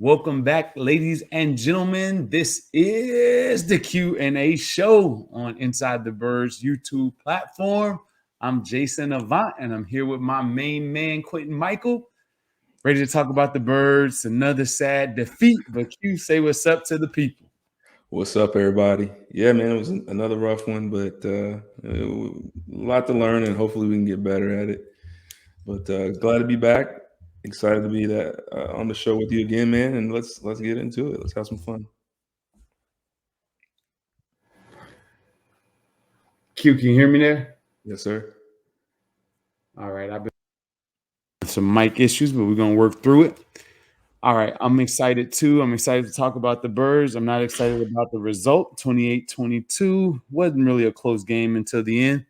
Welcome back, ladies and gentlemen. This is the Q&A show on Inside the Birds YouTube platform. I'm Jason Avant, and I'm here with my main man, Quintin Mikell, ready to talk about the Birds. Another sad defeat, but Q, say what's up to the people. What's up, everybody? Yeah, man, it was another rough one, but a lot to learn, and hopefully we can get better at it. But glad to be back. Excited to be on the show with you again, man. And let's get into it. Let's have some fun. Q, can you hear me there? Yes, sir. All right, I've been some mic issues, but we're gonna work through it. All right, I'm excited too. I'm excited to talk about the Birds. I'm not excited about the result. 28-22 wasn't really a close game until the end.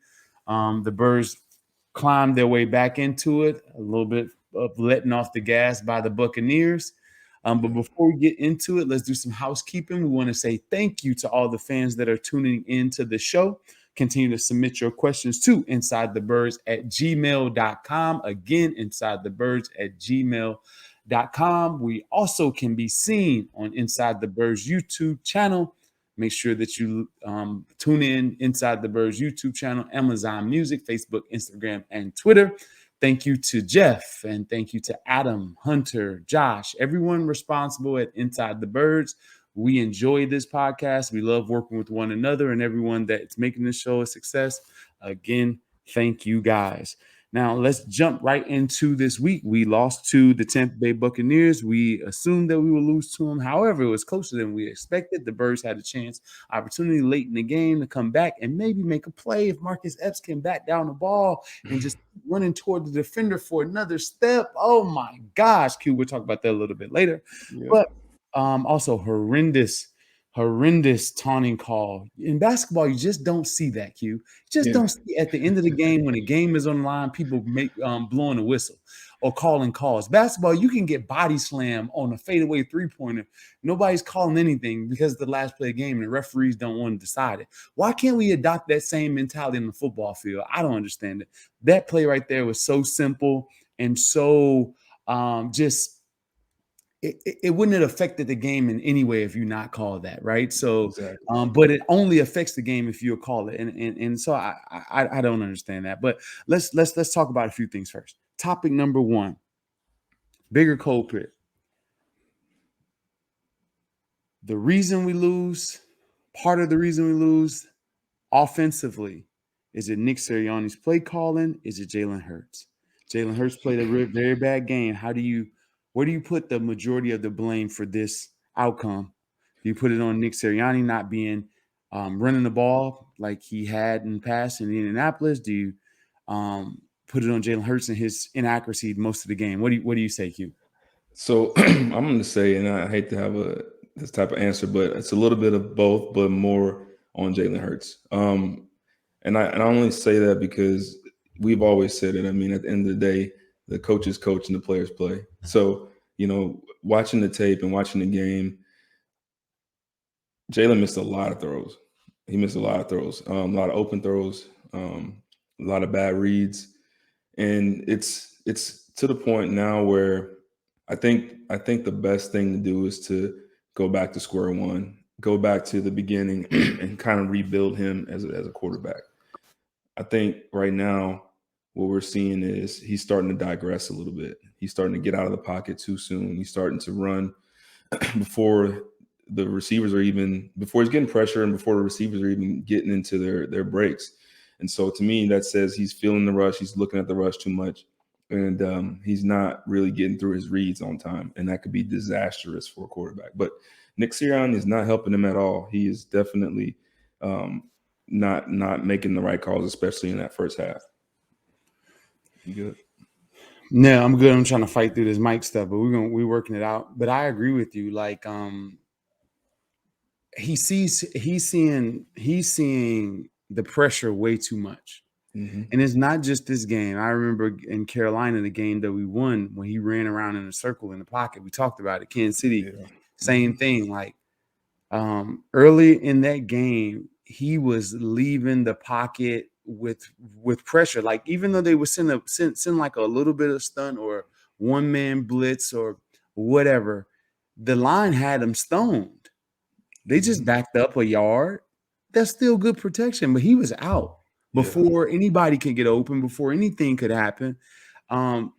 The Birds climbed their way back into it, a little bit of letting off the gas by the Buccaneers. But before we get into it, let's do some housekeeping. We want to say thank you to all the fans that are tuning into the show. Continue to submit your questions to insidethebirds@gmail.com. Again, insidethebirds@gmail.com. We also can be seen on Inside the Birds YouTube channel. Make sure that you tune in Inside the Birds YouTube channel, Amazon Music, Facebook, Instagram, and Twitter. Thank you to Jeff, and thank you to Adam, Hunter, Josh, everyone responsible at Inside the Birds. We enjoy this podcast. We love working with one another and everyone that's making this show a success. Again, thank you guys. Now, let's jump right into this week. We lost to the Tampa Bay Buccaneers. We assumed that we would lose to them. However, it was closer than we expected. The Birds had a opportunity late in the game to come back and maybe make a play if Marcus Epps can back down the ball and just running toward the defender for another step. Oh, my gosh. Q, we'll talk about that a little bit later. Yep. But also horrendous taunting call. In basketball, you just don't see that, Q. You just don't see at the end of the game when the game is on the line, people make blowing the whistle or calling calls. Basketball, you can get body slam on a fadeaway three-pointer. Nobody's calling anything because it's the last play of the game and the referees don't want to decide it. Why can't we adopt that same mentality in the football field? I don't understand it. That play right there was so simple and so just it wouldn't have affected the game in any way if you not call that, right? So, Exactly. but it only affects the game if you call it, and so I don't understand that. But let's talk about a few things first. Topic number one: bigger culprit. The reason we lose, part of the reason we lose, offensively, is it Nick Sirianni's play calling? Is it Jalen Hurts? Jalen Hurts played a very bad game. Where do you put the majority of the blame for this outcome? Do you put it on Nick Sirianni not being running the ball like he had in the past in Indianapolis? Do you put it on Jalen Hurts and his inaccuracy most of the game? What do you say, Q? So I'm going to say, and I hate to have this type of answer, but it's a little bit of both, but more on Jalen Hurts. And I only say that because we've always said it. I mean, at the end of the day, the coaches coach and the players play. So, watching the tape and watching the game, Jalen missed a lot of throws. He missed a lot of throws, a lot of open throws, a lot of bad reads. And it's to the point now where I think the best thing to do is to go back to square one, go back to the beginning and kind of rebuild him as a quarterback. I think right now what we're seeing is he's starting to digress a little bit. He's starting to get out of the pocket too soon. He's starting to run before the receivers are even, before he's getting pressure and before the receivers are even getting into their breaks. And so to me, that says he's feeling the rush. He's looking at the rush too much. And he's not really getting through his reads on time. And that could be disastrous for a quarterback. But Nick Sirianni is not helping him at all. He is definitely not making the right calls, especially in that first half. You good? No, I'm good. I'm trying to fight through this mic stuff, but we're working it out. But I agree with you. Like, he's seeing the pressure way too much. Mm-hmm. And it's not just this game. I remember in Carolina, the game that we won, when he ran around in a circle in the pocket. We talked about it. Kansas City, same thing. Like, early in that game, he was leaving the pocket with pressure. Like, even though they would send like a little bit of stunt or one-man blitz or whatever, the line had him stoned. They just Mhm. backed up a yard. That's still good protection, but he was out Yeah. before anybody could get open, before anything could happen. Um,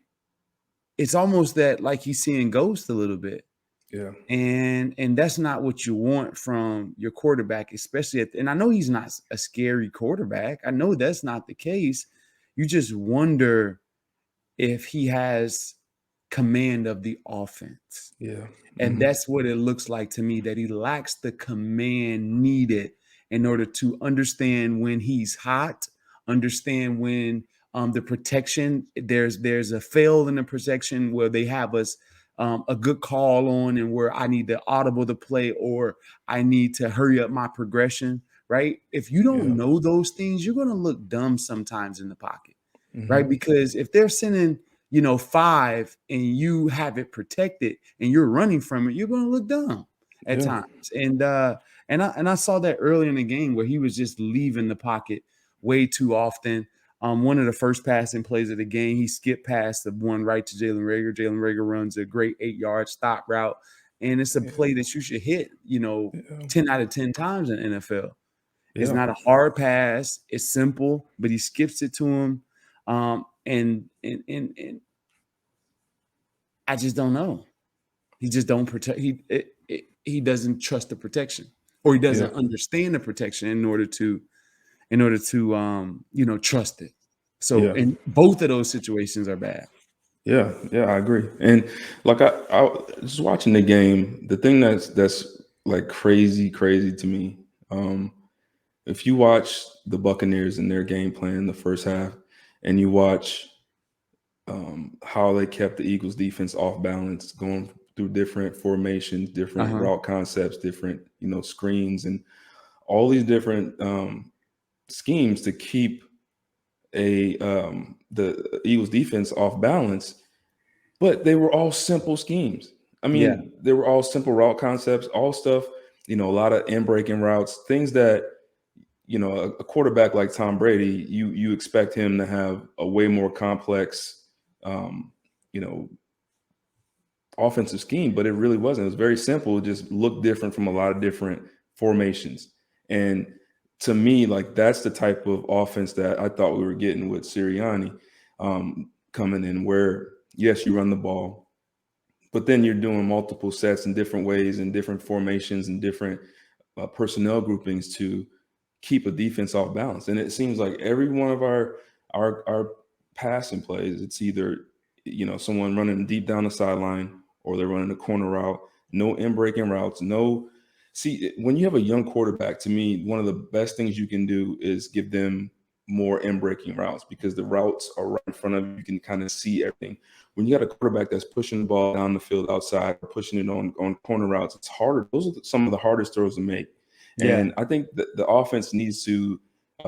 it's almost that like he's seeing ghosts a little bit. Yeah. And that's not what you want from your quarterback, especially and I know he's not a scary quarterback. I know that's not the case. You just wonder if he has command of the offense. Yeah. And Mhm. that's what it looks like to me, that he lacks the command needed in order to understand when he's hot, understand when the protection, there's a fail in the protection where they have us a good call on, and where I need to audible the play, or I need to hurry up my progression, right? If you don't Yeah. know those things, you're going to look dumb sometimes in the pocket, right? Mhm. Because if they're sending, 5 and you have it protected and you're running from it, you're going to look dumb at Yeah. times. And I saw that early in the game where he was just leaving the pocket way too often. One of the first passing plays of the game, he skipped past the one right to Jalen Reagor. Jalen Reagor runs a great 8-yard stop route, and it's a Yeah. play that you should hit, Yeah. 10 out of 10 times in the NFL. It's Yeah. not a hard pass. It's simple, but he skips it to him. And I just don't know. He just don't protect. He doesn't trust the protection, or he Yeah. doesn't understand the protection in order to trust it. So, Yeah. and both of those situations are bad. Yeah, yeah, I agree. And like I just watching the game, the thing that's like crazy to me. Um, if you watch the Buccaneers and their game plan in the first half, and you watch how they kept the Eagles defense off balance, going through different formations, Uh different huh. route concepts, different screens, and all these different schemes to keep the Eagles defense off balance. But they were all simple schemes. I Yeah. mean, they were all simple route concepts, all stuff, a lot of in breaking routes, things that, a quarterback like Tom Brady, you expect him to have a way more complex, um, you know, offensive scheme, but it really wasn't. It was very simple. It just looked different from a lot of different formations. And to me, like that's the type of offense that I thought we were getting with Sirianni coming in, where yes, you run the ball, but then you're doing multiple sets in different ways and different formations and different personnel groupings to keep a defense off balance. And it seems like every one of our passing plays, it's either someone running deep down the sideline or they're running a corner route, no in breaking routes, no. See, when you have a young quarterback, to me, one of the best things you can do is give them more in breaking routes, because the routes are right in front of you. You can kind of see everything. When you got a quarterback that's pushing the ball down the field outside, or pushing it on corner routes, it's harder. Those are some of the hardest throws to make. Yeah. And I think that the offense needs to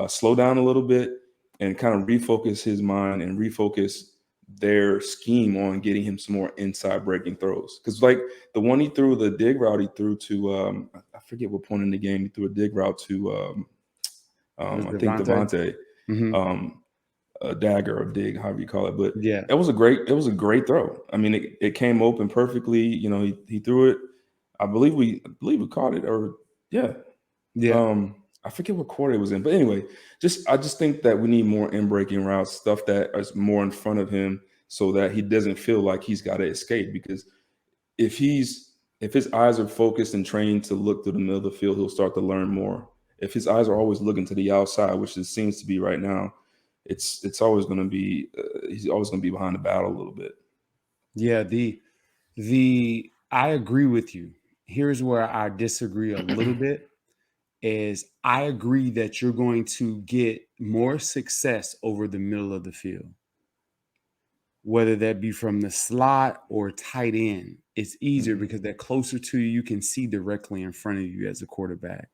slow down a little bit and kind of refocus his mind and refocus their scheme on getting him some more inside breaking throws. Because like the one he threw, the dig route he threw to, I forget what point in the game he threw a dig route to, It was I think Avonte. Devontae, Hmm. um, a dagger or dig, however you call it. But Yeah. it was a great throw. I mean, it came open perfectly. He threw it. I believe we caught it, or yeah. Yeah. I forget what quarter it was in, but anyway, I just think that we need more in breaking routes, stuff that is more in front of him, so that he doesn't feel like he's got to escape. Because if his eyes are focused and trained to look through the middle of the field, he'll start to learn more. If his eyes are always looking to the outside, which it seems to be right now, it's always going to be he's always going to be behind the battle a little bit. Yeah. The I agree with you. Here's where I disagree a little bit. Is I agree that you're going to get more success over the middle of the field, whether that be from the slot or tight end. It's easier Mhm. because they're closer to you. You can see directly in front of you as a quarterback.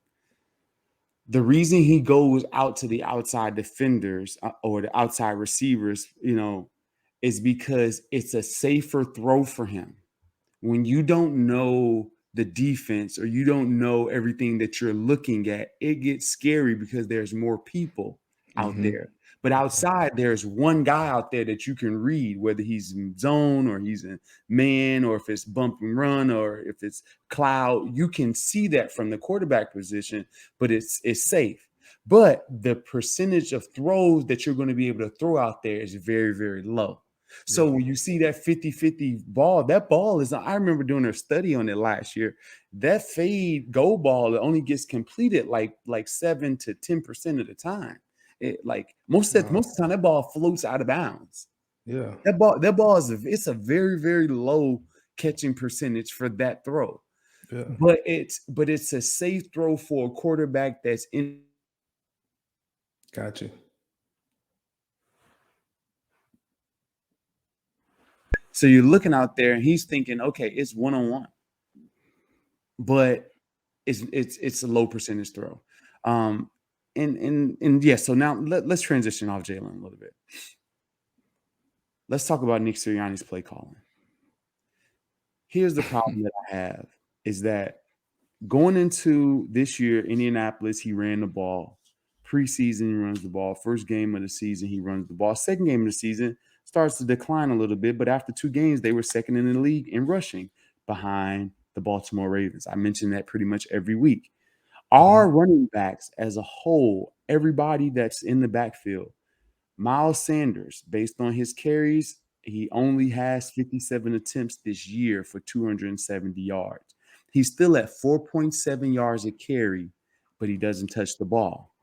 The reason he goes out to the outside defenders or the outside receivers, is because it's a safer throw for him. When you don't know the defense or you don't know everything that you're looking at, it gets scary because there's more people. out there. But outside, there's one guy out there that you can read, whether he's in zone or he's in man, or if it's bump and run, or if it's cloud. You can see that from the quarterback position, but it's safe. But the percentage of throws that you're going to be able to throw out there is very, very low. So when you see that 50-50 ball, that ball is, I remember doing a study on it last year. That fade go ball, it only gets completed like 7 to 10% of the time. It, like most of the time, that ball floats out of bounds. Yeah. That ball is it's a very, very low catching percentage for that throw. Yeah. But it's a safe throw for a quarterback that's in. Gotcha. So you're looking out there and he's thinking, okay, it's one-on-one. But it's a low percentage throw. And yeah, so now let's transition off Jalen a little bit. Let's talk about Nick Sirianni's play calling. Here's the problem that I have is that going into this year, Indianapolis, he ran the ball. Preseason, he runs the ball. First game of the season, he runs the ball. Second game of the season starts to decline a little bit, but after 2 games, they were second in the league in rushing behind the Baltimore Ravens. I mention that pretty much every week. Our running backs as a whole, everybody that's in the backfield, Miles Sanders, based on his carries, he only has 57 attempts this year for 270 yards. He's still at 4.7 yards a carry, but he doesn't touch the ball.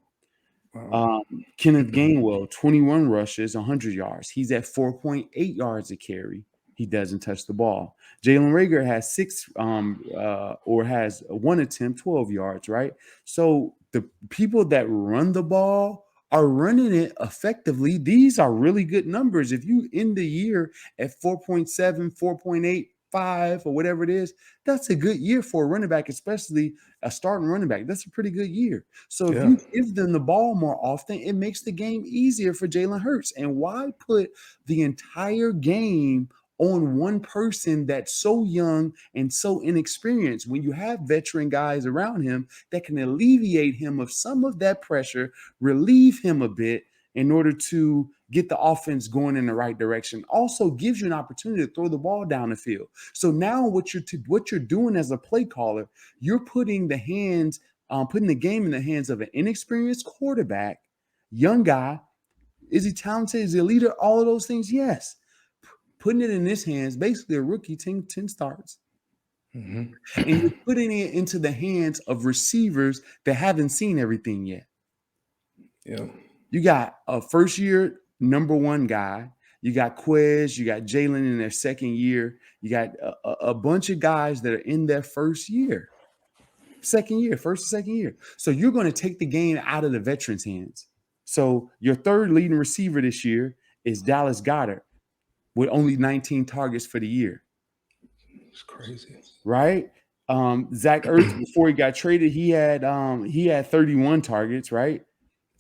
Kenneth Gainwell, 21 rushes, 100 yards. He's at 4.8 yards a carry. He doesn't touch the ball. Jalen Reagor has 6 or has 1 attempt, 12 yards, right? So the people that run the ball are running it effectively. These are really good numbers. If you end the year at 4.7, 4.8, 5, or whatever it is, that's a good year for a running back, especially a starting running back. That's a pretty good year. So if you give them the ball more often, it makes the game easier for Jalen Hurts. And why put the entire game on one person that's so young and so inexperienced when you have veteran guys around him that can alleviate him of some of that pressure, relieve him a bit in order to get the offense going in the right direction. Also gives you an opportunity to throw the ball down the field. So now what you're doing as a play caller, you're putting the game in the hands of an inexperienced quarterback, young guy. Is he talented? Is he a leader? All of those things, yes. Putting it in his hands, basically a rookie, 10 starts. And you're putting it into the hands of receivers that haven't seen everything yet. Yeah. You got a first-year number 1 guy. You got Quez. You got Jalen in their second year. You got a bunch of guys that are in their first and second year. So you're going to take the game out of the veterans' hands. So your third leading receiver this year is Dallas Goedert with only 19 targets for the year. It's crazy. Right? Zach Ertz, before he got traded, he had 31 targets, right?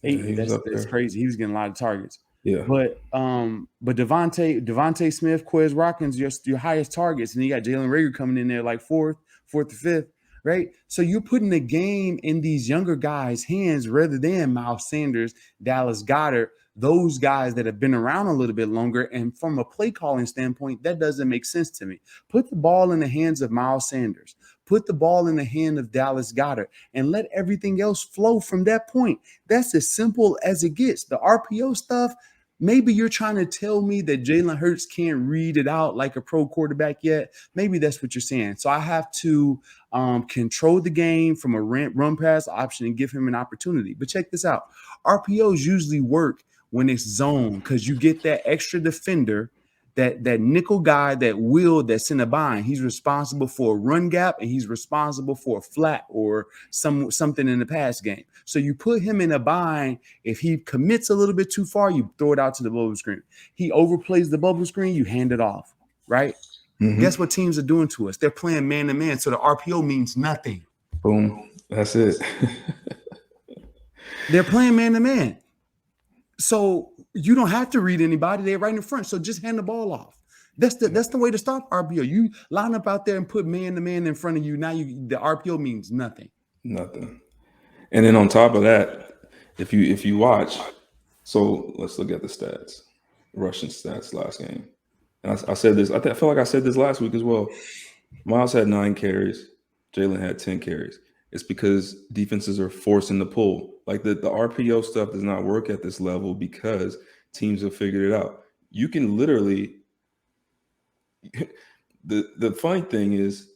8. Yeah, that's crazy. He was getting a lot of targets. Yeah. But Devontae Smith, Quez Watkins, your highest targets, and you got Jalen Reagor coming in there like fourth or 5th, right? So you're putting the game in these younger guys' hands rather than Miles Sanders, Dallas Goedert, those guys that have been around a little bit longer. And from a play calling standpoint, that doesn't make sense to me. Put the ball in the hands of Miles Sanders. Put the ball in the hand of Dallas Goedert and let everything else flow from that point. That's as simple as it gets. The RPO stuff, maybe you're trying to tell me that Jalen Hurts can't read it out like a pro quarterback yet. Maybe that's what you're saying. So I have to control the game from a run pass option and give him an opportunity. But check this out. RPOs usually work when it's zone because you get that extra defender, that nickel guy, that's in a bind. He's responsible for a run gap and he's responsible for a flat or something in the pass game. So you put him in a bind. If he commits a little bit too far, you throw it out to the bubble screen. He overplays the bubble screen, you hand it off, right? Guess what teams are doing to us? They're playing man-to-man, so the RPO means nothing. Boom. That's it. They're playing man-to-man. So you don't have to read anybody. They're right in front. So just hand the ball off. That's the way to stop RPO. You line up out there and put man-to-man in front of you. Now the RPO means nothing. Nothing. And then on top of that, if you watch, So let's look at the stats, rushing stats last game. And I said this. I feel like I said this last week as well. Miles had 9 carries. Jalen had 10 carries. It's because defenses are forcing the pull. Like the RPO stuff does not work at this level because teams have figured it out. You can literally the funny thing is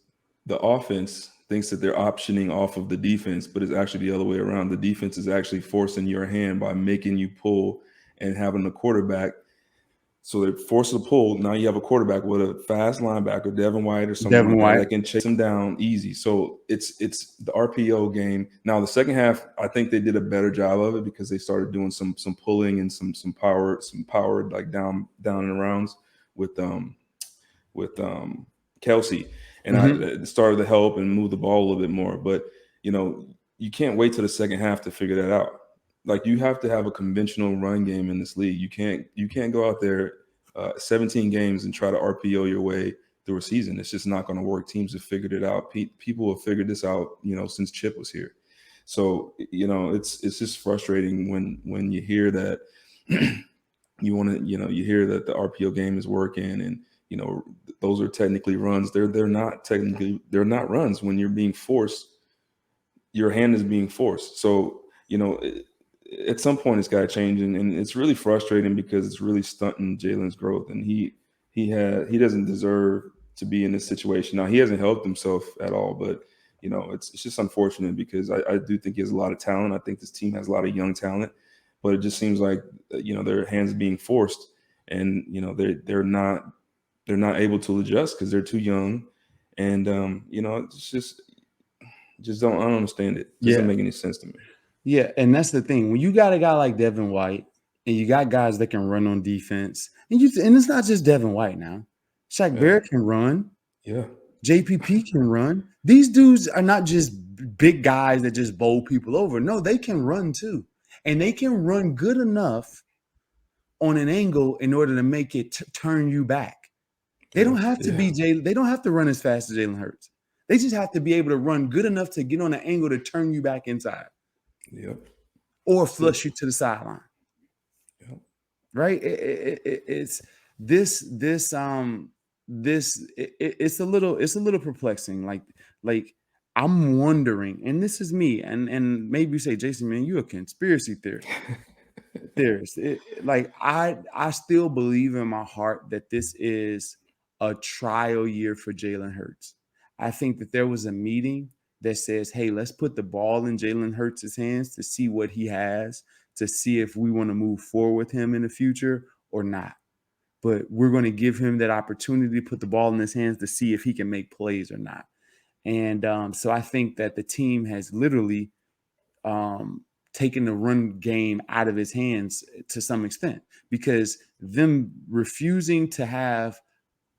the offense thinks that they're optioning off of the defense, but it's actually the other way around. The defense is actually forcing your hand by making you pull and having the quarterback. So they force the pull. Now you have a quarterback with a fast linebacker, Devin White or someone Devin like White. that can chase him down easy. So it's the RPO game. Now the second half, I think they did a better job of it because they started doing some pulling and some powered like down and arounds with Kelsey, and I started to help and move the ball a little bit more. But you can't wait till the second half to figure that out. Like you have to have a conventional run game in this league. You can't go out there 17 games and try to RPO your way through a season. It's just not going to work. Teams have figured it out. People have figured this out, since Chip was here. So it's just frustrating when you hear that you hear that the RPO game is working and those are technically runs. They're not runs when you're being forced. Your hand is being forced. So at some point it's got to change, and it's really frustrating because it's really stunting Jalen's growth, and he doesn't deserve to be in this situation. Now he hasn't helped himself at all, but it's just unfortunate because I do think he has a lot of talent. I think this team has a lot of young talent, but it just seems like their hands are being forced, and they're not able to adjust because they're too young, and it's just I don't understand it. It doesn't make any sense to me. Yeah, and that's the thing. When you got a guy like Devin White, and you got guys that can run on defense, and it's not just Devin White now. Shaq Barrett can run. Yeah. JPP can run. These dudes are not just big guys that just bowl people over. No, they can run too, and they can run good enough on an angle in order to make it turn you back. They don't have to be They don't have to run as fast as Jalen Hurts. They just have to be able to run good enough to get on an angle to turn you back inside. Yep. Or flush you to the sideline. Yep. Right? It's it's a little perplexing. Like I'm wondering, and this is me, and maybe you say, Jason, man, you're a conspiracy theorist. I still believe in my heart that this is a trial year for Jalen Hurts. I think that there was a meeting that says, hey, let's put the ball in Jalen Hurts' hands to see what he has, to see if we want to move forward with him in the future or not. But we're going to give him that opportunity to put the ball in his hands to see if he can make plays or not. And so I think that the team has literally taken the run game out of his hands to some extent, because them refusing to have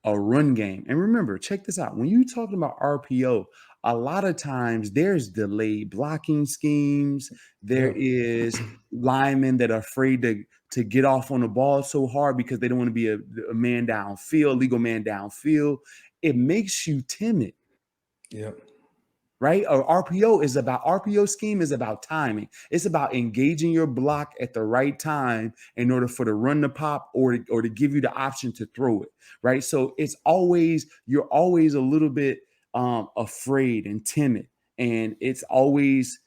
a run game. And remember, check this out. When you're talking about RPO, a lot of times there's delayed blocking schemes. There is linemen that are afraid to get off on the ball so hard because they don't want to be a man downfield, legal man downfield. It makes you timid. Yep. Right? RPO scheme is about timing. It's about engaging your block at the right time in order for the run to pop or to give you the option to throw it. Right. So you're always a little bit afraid and timid. And it's always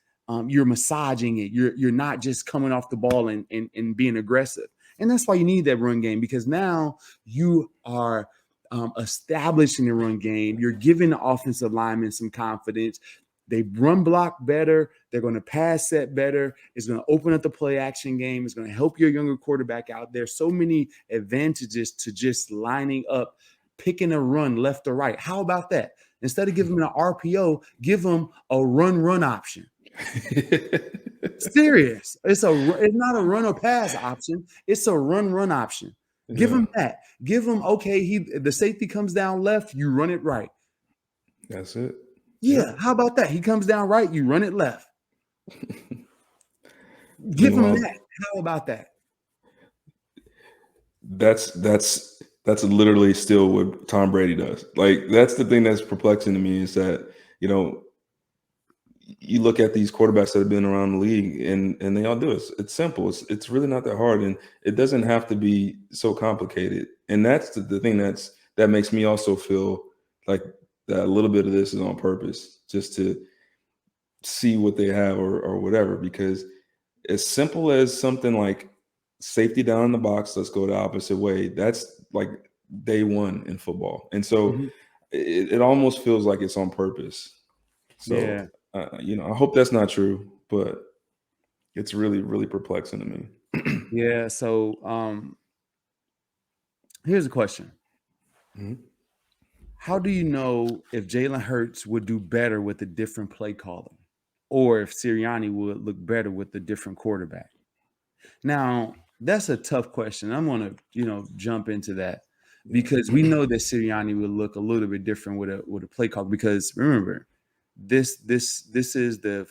you're massaging it. You're not just coming off the ball and being aggressive. And that's why you need that run game, because now you are establishing the run game. You're giving the offensive linemen some confidence. They run block better. They're going to pass set better. It's going to open up the play action game. It's going to help your younger quarterback out. There's so many advantages to just lining up, picking a run left or right. How about that? Instead of giving them an RPO, give them a run option. Serious. It's not a run or pass option. It's a run option. Give him that. Give him, okay, the safety comes down left, you run it right. That's it. Yeah. How about that? He comes down right, you run it left. Give him that. How about that? That's literally still what Tom Brady does. Like, that's the thing that's perplexing to me, is that, you look at these quarterbacks that have been around the league, and they all do it. It's simple. It's really not that hard, and it doesn't have to be so complicated. And that's the thing that makes me also feel like that a little bit of this is on purpose, just to see what they have or whatever. Because as simple as something like safety down in the box, let's go the opposite way. That's like day one in football, and so Mhm. it almost feels like it's on purpose. So, Yeah. I hope that's not true, but it's really, really perplexing to me. Yeah. So here's a question. Mhm. How do you know if Jalen Hurts would do better with a different play caller, or if Sirianni would look better with a different quarterback? Now, that's a tough question. I'm going to, jump into that Yeah. because we know that Sirianni would look a little bit different with a play call. Because remember, this is the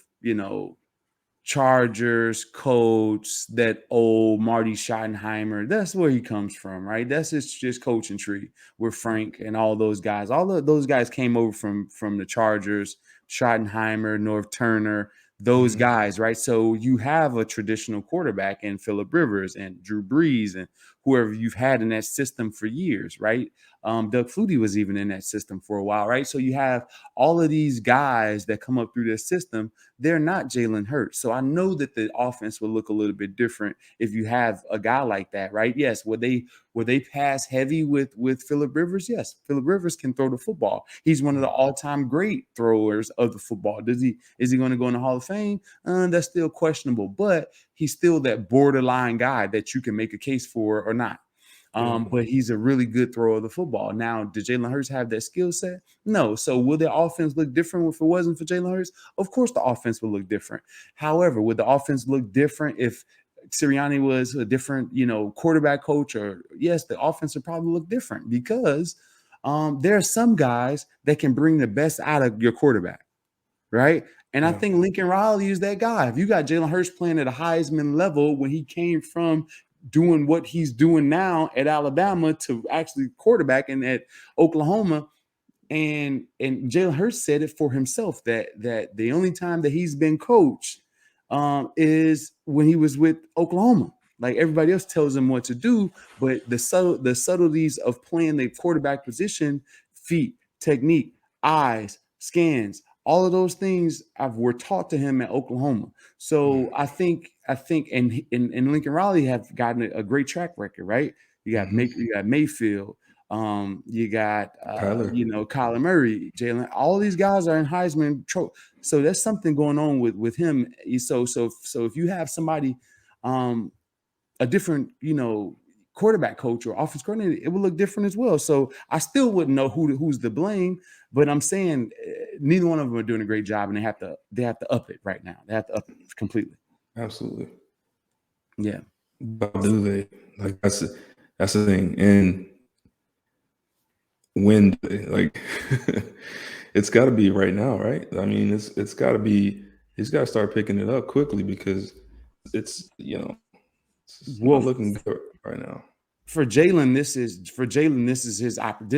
Chargers coach, that old Marty Schottenheimer. That's where he comes from, right? That's just coaching tree with Frank and all those guys. All of those guys came over from the Chargers, Schottenheimer, North Turner, those Mhm. guys, right? So you have a traditional quarterback in Phillip Rivers and Drew Brees and whoever you've had in that system for years, right? Doug Flutie was even in that system for a while, right? So you have all of these guys that come up through this system. They're not Jalen Hurts. So I know that the offense will look a little bit different if you have a guy like that, right? Yes, would they pass heavy with Phillip Rivers? Yes, Phillip Rivers can throw the football. He's one of the all-time great throwers of the football. Is he going to go in the Hall of Fame? That's still questionable, but he's still that borderline guy that you can make a case for or not. Yeah. But he's a really good thrower of the football. Now, did Jalen Hurts have that skill set? No. So will the offense look different if it wasn't for Jalen Hurts? Of course, the offense would look different. However, would the offense look different if Sirianni was a different, quarterback coach? Or yes, the offense would probably look different because there are some guys that can bring the best out of your quarterback, right? And I Yeah. think Lincoln Riley is that guy. If you got Jalen Hurts playing at a Heisman level when he came from doing what he's doing now at Alabama to actually quarterbacking at Oklahoma, and Jalen Hurts said it for himself that the only time that he's been coached is when he was with Oklahoma. Like everybody else tells him what to do, but the subtleties of playing the quarterback position, feet, technique, eyes, scans, all of those things were taught to him at Oklahoma. So and Lincoln Riley have gotten a great track record, right? Mhm. You got Mayfield, you got Kyler. Kyler Murray, Jalen. All these guys are in Heisman trophy. So there's something going on with him. So if you have somebody, a different quarterback coach or offense coordinator, it would look different as well. So I still wouldn't know who's to blame. But I'm saying neither one of them are doing a great job, and they have to up it right now. They have to up it completely. Absolutely. Yeah. How do they? Like that's the thing. And when do they? Like it's got to be right now, right? I mean, it's got to be. He's got to start picking it up quickly because it's it's not Well, looking good right now. for Jalen, this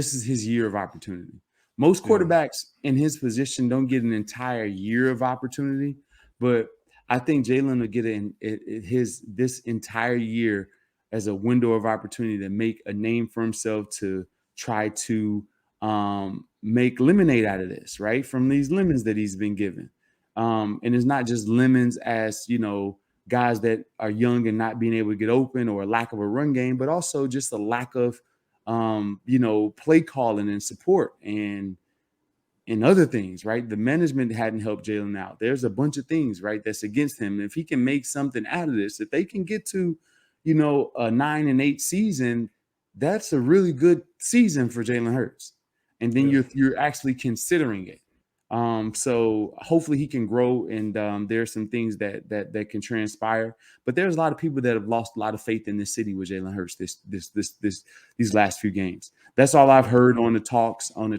is his year of opportunity. Most Yeah. quarterbacks in his position don't get an entire year of opportunity, but I think Jalen will get his this entire year as a window of opportunity to make a name for himself, to try to make lemonade out of this, right? From these lemons that he's been given. And it's not just lemons as guys that are young and not being able to get open, or a lack of a run game, but also just a lack of play calling and support and other things, right? The management hadn't helped Jalen out. There's a bunch of things, right, that's against him. If he can make something out of this, if they can get to, a 9-8 season, that's a really good season for Jalen Hurts. And then Yeah. you're actually considering it. So hopefully he can grow, and there's some things that can transpire. But there's a lot of people that have lost a lot of faith in this city with Jalen Hurts these last few games. That's all I've heard on the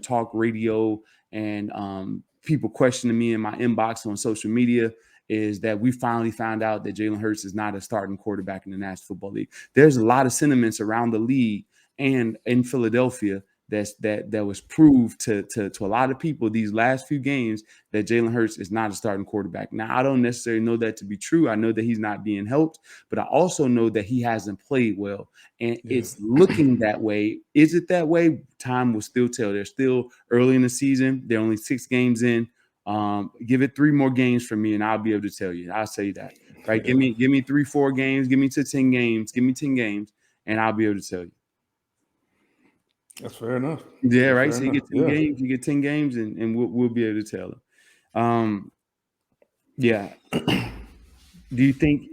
talk radio, and people questioning me in my inbox on social media, is that we finally found out that Jalen Hurts is not a starting quarterback in the National Football League. There's a lot of sentiments around the league and in Philadelphia that was proved to a lot of people these last few games that Jalen Hurts is not a starting quarterback. Now, I don't necessarily know that to be true. I know that he's not being helped, but I also know that he hasn't played well, and it's looking that way. Is it that way? Time will still tell. They're still early in the season. They're only 6 games in. Give it 3 more games for me, and I'll be able to tell you. I'll say that. Right? Give me 3-4 games. Give me to 10 games. Give me 10 games, and I'll be able to tell you. That's fair enough. Yeah, That's right. fair So you enough. get 10 games. You get 10 games, and we'll be able to tell them. Yeah. Do you think?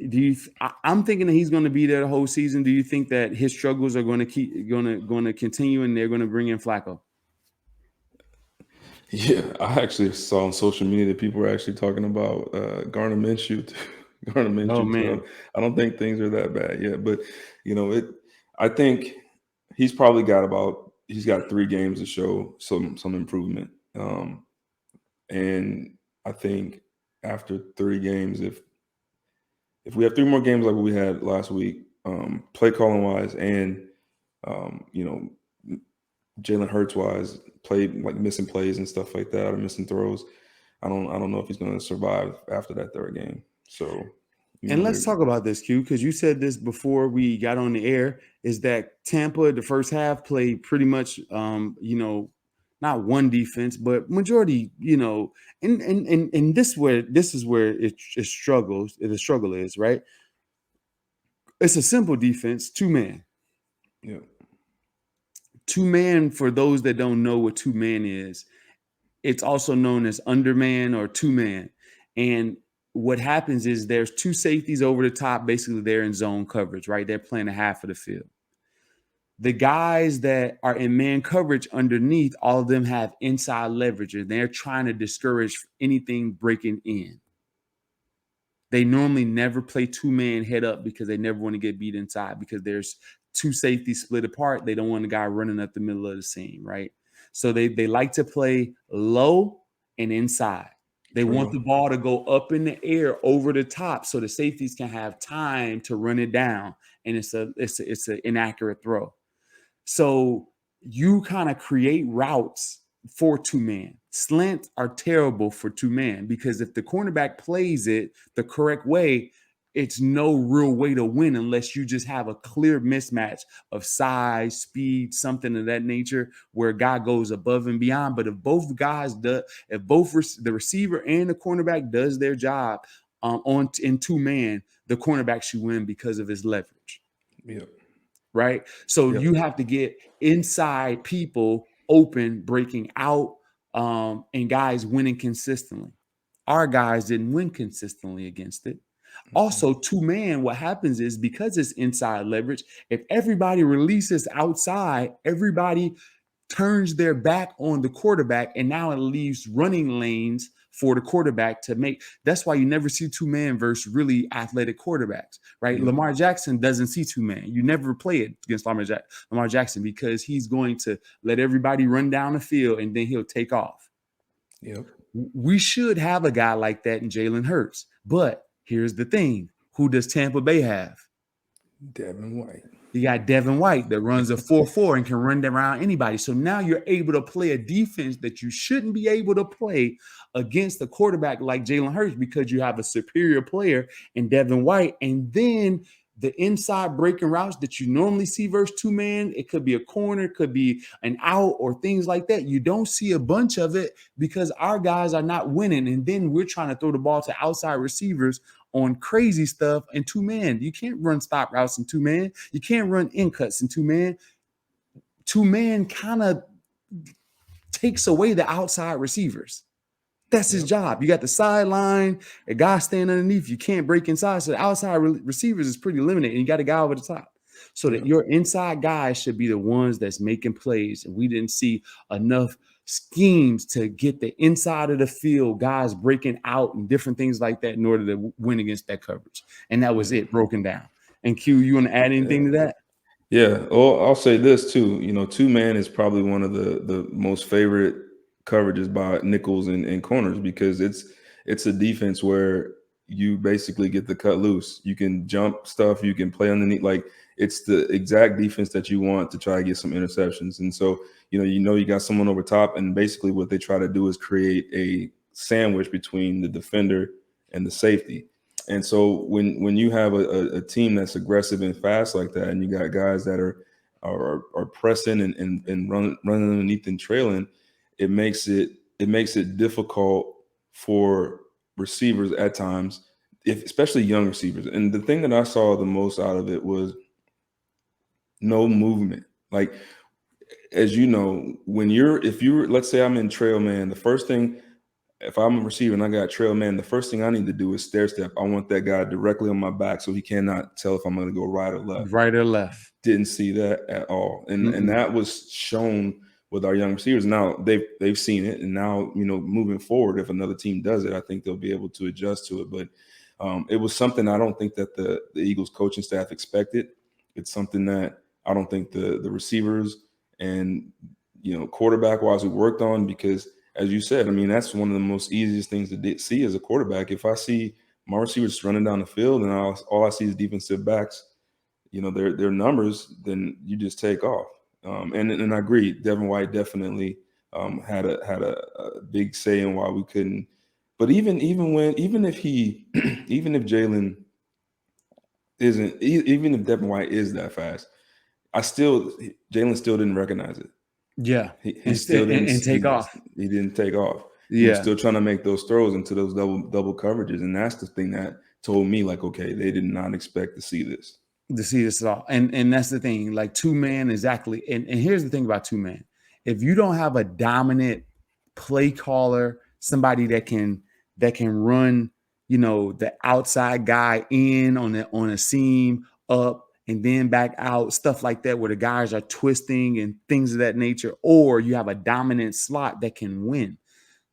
I'm thinking that he's going to be there the whole season. Do you think that his struggles are going to continue, and they're going to bring in Flacco? Yeah, I actually saw on social media that people were actually talking about Garner Minshew. Garner Oh Minshew man. too. I don't think things are that bad yet, but I think he's probably he's got 3 games to show some improvement. And I think after 3 games, if we have 3 more games like we had last week, play calling wise and Jalen Hurts wise, played like missing plays and stuff like that, or missing throws, I don't know if he's going to survive after that 3rd game. So, and let's talk about this, Q, because you said this before we got on the air, is that Tampa, the first half, played pretty much, not one defense, but majority, and this is where it struggles. The struggle is, right? It's a simple defense, 2-man. Yeah. 2-man, for those that don't know what 2-man is, it's also known as underman or 2-man. And what happens is there's 2 safeties over the top. Basically, they're in zone coverage, right? They're playing a half of the field. The guys that are in man coverage underneath, all of them have inside leverage, and they're trying to discourage anything breaking in. They normally never play 2-man head up because they never want to get beat inside, because there's 2 safeties split apart. They don't want a guy running up the middle of the seam, right? So they like to play low and inside. They want the ball to go up in the air over the top so the safeties can have time to run it down, and it's an inaccurate throw. So you kind of create routes for 2-man. Slants are terrible for 2-man because if the cornerback plays it the correct way, it's no real way to win unless you just have a clear mismatch of size, speed, something of that nature, where a guy goes above and beyond. But if both guys the receiver and the cornerback does their job in 2-man, the cornerback should win because of his leverage. Yeah. Right. So you have to get inside people open, breaking out, and guys winning consistently. Our guys didn't win consistently against it. Also, 2-man, what happens is because it's inside leverage, if everybody releases outside, everybody turns their back on the quarterback, and now it leaves running lanes for the quarterback to make. That's why you never see 2-man versus really athletic quarterbacks, right? Yeah. Lamar Jackson doesn't see 2-man. You never play it against Lamar Jackson because he's going to let everybody run down the field and then he'll take off. Yep. We should have a guy like that in Jalen Hurts. But here's the thing. Who does Tampa Bay have? Devin White. You got Devin White that runs a 4-4 and can run around anybody. So now you're able to play a defense that you shouldn't be able to play against a quarterback like Jalen Hurts because you have a superior player in Devin White. And then the inside breaking routes that you normally see versus 2-man, it could be a corner, it could be an out or things like that. You don't see a bunch of it because our guys are not winning. And then we're trying to throw the ball to outside receivers on crazy stuff in 2-man. You can't run stop routes in 2-man. You can't run in cuts in 2-man. 2-man kind of takes away the outside receivers. That's his job. You got the sideline, a guy standing underneath. You can't break inside. So the outside receivers is pretty limited, and you got a guy over the top. So that your inside guys should be the ones that's making plays. And we didn't see enough schemes to get the inside of the field, guys breaking out and different things like that in order to win against that coverage. And that was it, broken down. And Q, you want to add anything to that? Yeah. Well, I'll say this too. 2-man is probably one of the most favorite coverages by nickels and corners because it's a defense where you basically get to cut loose. You can jump stuff, you can play underneath. Like, it's the exact defense that you want to try to get some interceptions. And so, you got someone over top, and basically what they try to do is create a sandwich between the defender and the safety. And so when you have a team that's aggressive and fast like that, and you got guys that are pressing and running underneath and trailing, it makes it difficult for receivers at times, especially young receivers. And the thing that I saw the most out of it was no movement. Like, as you know, let's say I'm in trail man, the first thing, if I'm a receiver and I got trail man, the first thing I need to do is stair step. I want that guy directly on my back so he cannot tell if I'm going to go right or left. Right or left. Didn't see that at all, and that was shown with our young receivers. Now they've seen it, and now moving forward, if another team does it, I think they'll be able to adjust to it. But it was something I don't think that the Eagles coaching staff expected. It's something that I don't think the receivers and quarterback wise we worked on, because as you said, I mean, that's one of the most easiest things to see as a quarterback. If I see my receivers running down the field and all I see is defensive backs, their numbers, then you just take off. And I agree, Devin White definitely had a big say in why we couldn't. But even if Jalen isn't, even if Devin White is that fast, Jalen still didn't recognize it. Yeah, he still didn't take off. He didn't take off. Yeah. He was still trying to make those throws into those double coverages, and that's the thing that told me, like, okay, they did not expect to see this. At all. And that's the thing, like, two-man exactly. And here's the thing about two-man. If you don't have a dominant play caller, somebody that can run, the outside guy in on a seam up and then back out, stuff like that, where the guys are twisting and things of that nature, or you have a dominant slot that can win.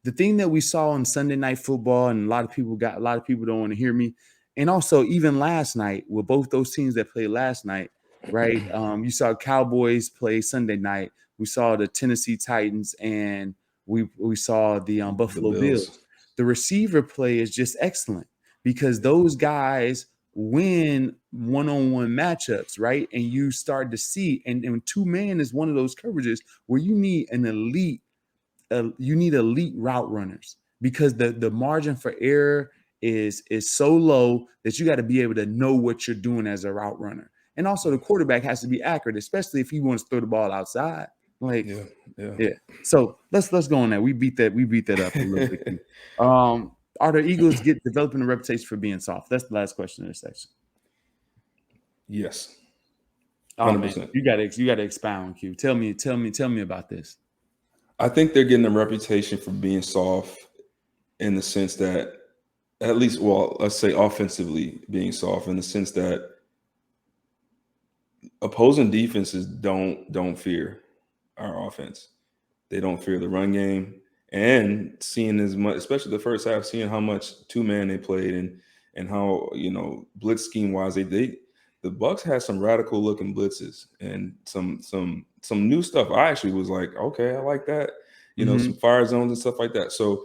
The thing that we saw on Sunday Night Football, and a lot of people don't want to hear me, and also even last night with both those teams that played last night, right? You saw Cowboys play Sunday night. We saw the Tennessee Titans, and we saw the Buffalo Bills. The receiver play is just excellent because those guys win one-on-one matchups, right? And you start to see, and two-man is one of those coverages where you need elite route runners, because the margin for error is so low that you got to be able to know what you're doing as a route runner. And also the quarterback has to be accurate, especially if he wants to throw the ball outside. Like, yeah. So let's go on that. We beat that up a little bit. Are the Eagles developing a reputation for being soft? That's the last question in this section. Yes. 100%. Oh, man, you gotta expound, Q. Tell me about this. I think they're getting a reputation for being soft in the sense that, at least, well, let's say offensively being soft, in the sense that opposing defenses don't fear our offense. They don't fear the run game. And seeing as much, especially the first half, seeing how much two-man they played and how, blitz scheme wise the Bucs had some radical looking blitzes and some new stuff. I actually was like, okay, I like that. Some fire zones and stuff like that. So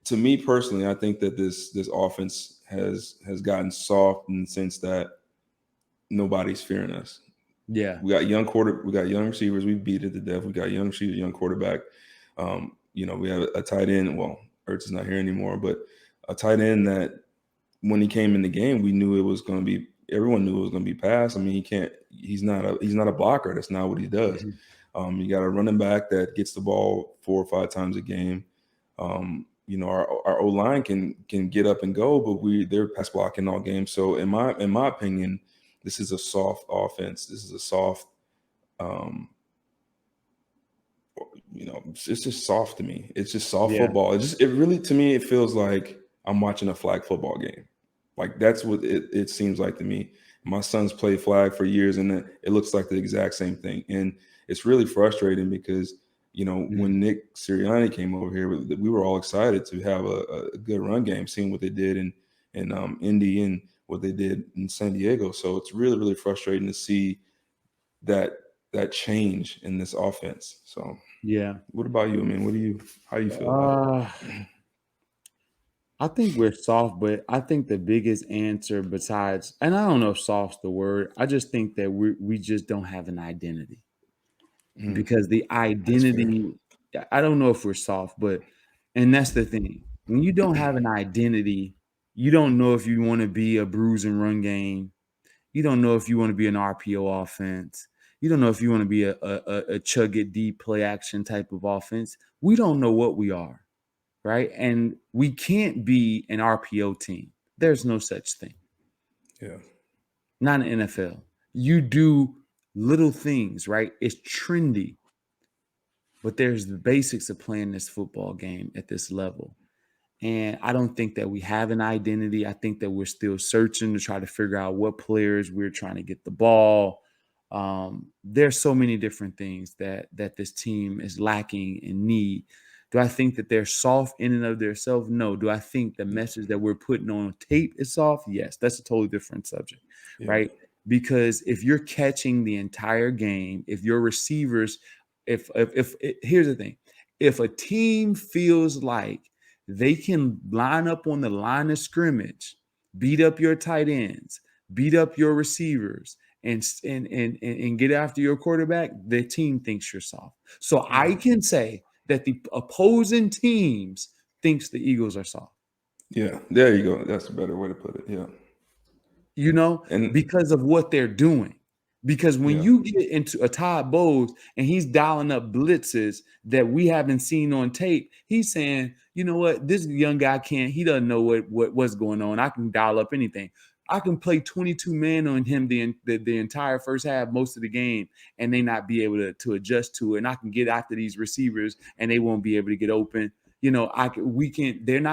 to me personally, I think that this offense has gotten soft in the sense that nobody's fearing us. Yeah. We got young receivers. We beat it to death. We got young receivers, young quarterback. We have a tight end. Well, Ertz is not here anymore, but a tight end that when he came in the game, we knew it was going to be. Everyone knew it was going to be passed. I mean, he's not a blocker. That's not what he does. You got a running back that gets the ball 4 or 5 times a game. Our O-line can get up and go, but they're pass blocking all game. So in my opinion, this is a soft offense. This is a soft, it's just soft to me. It's just soft football. It really, to me, it feels like I'm watching a flag football game. Like, that's what it seems like to me. My son's played flag for years, and it looks like the exact same thing. And it's really frustrating because, when Nick Sirianni came over here, we were all excited to have a good run game, seeing what they did in Indy and what they did in San Diego. So it's really, really frustrating to see that change in this offense. So yeah. What about you? I mean, how do you feel about it? I think we're soft, but I think the biggest answer besides, and I don't know if soft's the word, I just think that we just don't have an identity. Because the That's fair. identity, I don't know if we're soft, but and that's the thing. When you don't have an identity, you don't know if you want to be a bruise and run game. You don't know if you want to be an RPO offense. You don't know if you want to be a chug it deep play action type of offense. We don't know what we are, right? And we can't be an RPO team. There's no such thing. Yeah. Not in NFL. You do little things, right? It's trendy, but there's the basics of playing this football game at this level. And I don't think that we have an identity. I think that we're still searching to try to figure out what players we're trying to get the ball. There's so many different things that this team is lacking and need. Do I think that they're soft in and of themselves? No. Do I think the message that we're putting on tape is soft? Yes. That's a totally different subject, Yeah. right? Because if you're catching the entire game, if your receivers, if here's the thing, if a team feels like they can line up on the line of scrimmage, beat up your tight ends, beat up your receivers, and get after your quarterback, the team thinks you're soft. So I can say that the opposing teams thinks the Eagles are soft. Yeah. There you go. That's a better way to put it. Yeah. And Because of what they're doing. Because when yeah. you get into a Todd Bowles and he's dialing up blitzes that we haven't seen on tape, he's saying, you know what, this young guy can't, he doesn't know what's going on. I can dial up anything. I can play 22 man on him the entire first half, most of the game, and they not be able to adjust to it. And I can get after these receivers and they won't be able to get open. They're not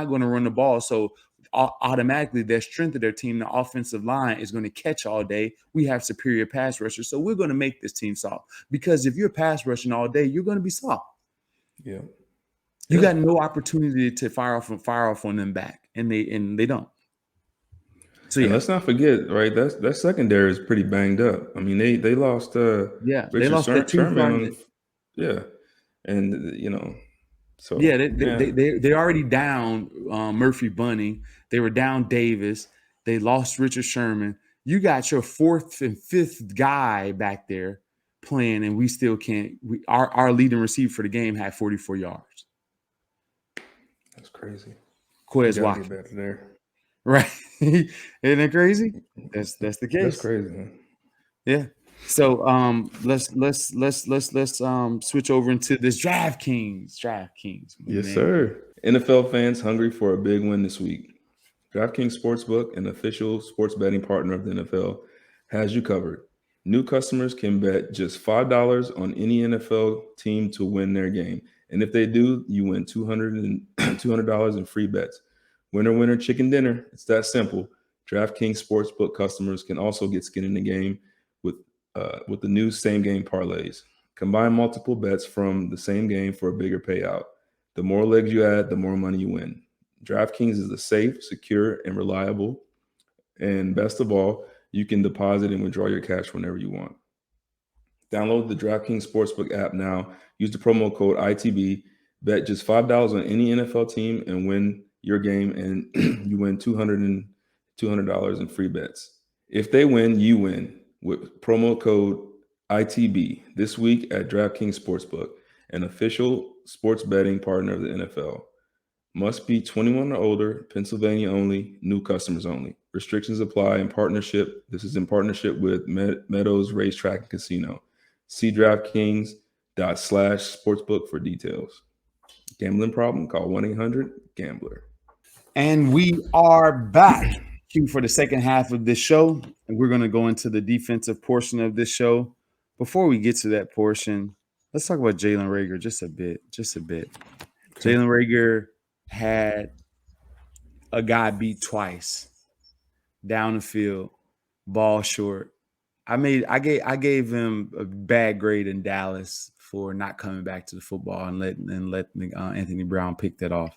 going to run the ball. So automatically their strength of their team, the offensive line, is going to catch all day. We have superior pass rushers, so we're going to make this team soft. Because if you're pass rushing all day, you're going to be soft. Yeah. You Yeah. got no opportunity to fire off on them back, and they don't. So And yeah, let's not forget, right? That secondary is pretty banged up. I mean, they lost they Richard lost their two Sherman front. on, yeah, and Yeah, so yeah, they already down Murphy Bunning. They were down Davis. They lost Richard Sherman. You got your fourth and fifth guy back there playing, and we still can't. Our leading receiver for the game had 44 yards. that's crazy. We Quez got to get Watkins, back to there. right? Isn't that crazy? That's the That's case. crazy, man. Yeah. So let's switch over into this DraftKings, my Yes, man. sir. NFL fans hungry for a big win this week. DraftKings Sportsbook, an official sports betting partner of the NFL, has you covered. New customers can bet just $5 on any NFL team to win their game. And if they do, you win $200 in free bets. Winner, winner, chicken dinner. It's that simple. DraftKings Sportsbook customers can also get skin in the game with with the new same game parlays. Combine multiple bets from the same game for a bigger payout. The more legs you add, the more money you win. DraftKings is a safe, secure, and reliable. And best of all, you can deposit and withdraw your cash whenever you want. Download the DraftKings Sportsbook app now. Use the promo code ITB. Bet just $5 on any NFL team and win your game, and you win $200 in free bets. If they win, you win with promo code ITB this week at DraftKings Sportsbook, an official sports betting partner of the NFL. Must be 21 or older, Pennsylvania only, new customers only. Restrictions apply in partnership. This is in partnership with Meadows Racetrack and Casino. See DraftKings.com/sportsbook for details. Gambling problem? Call 1-800-GAMBLER. And we are back for the second half of this show. And we're going to go into the defensive portion of this show. Before we get to that portion, let's talk about Jalen Reagor just a bit. Okay. Jalen Reagor had a guy beat twice down the field, ball short. I gave him a bad grade in Dallas for not coming back to the football and letting Anthony Brown pick that off.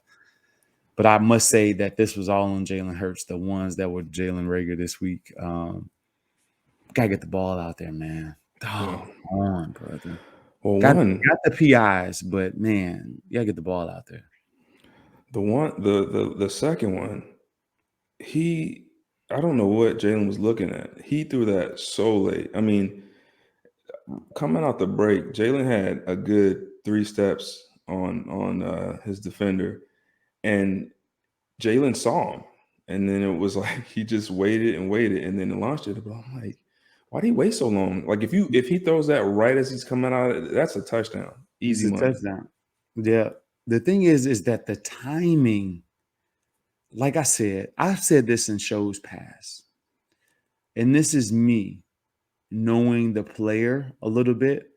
But I must say that this was all on Jalen Hurts, the ones that were Jalen Reagor this week. Gotta get the ball out there, man. Oh, come on, brother. Well, Got the PIs, but man, you gotta get the ball out there. The second one, I don't know what Jalen was looking at. He threw that so late. I mean, coming out the break, Jalen had a good 3 steps on his defender, and Jalen saw him, and then it was like he just waited and waited, and then launched it. But I'm like, why did he wait so long? Like if he throws that right as he's coming out, that's a touchdown, It's easy a money. touchdown. Yeah. The thing is that the timing, like I said, I've said this in shows past, and this is me knowing the player a little bit.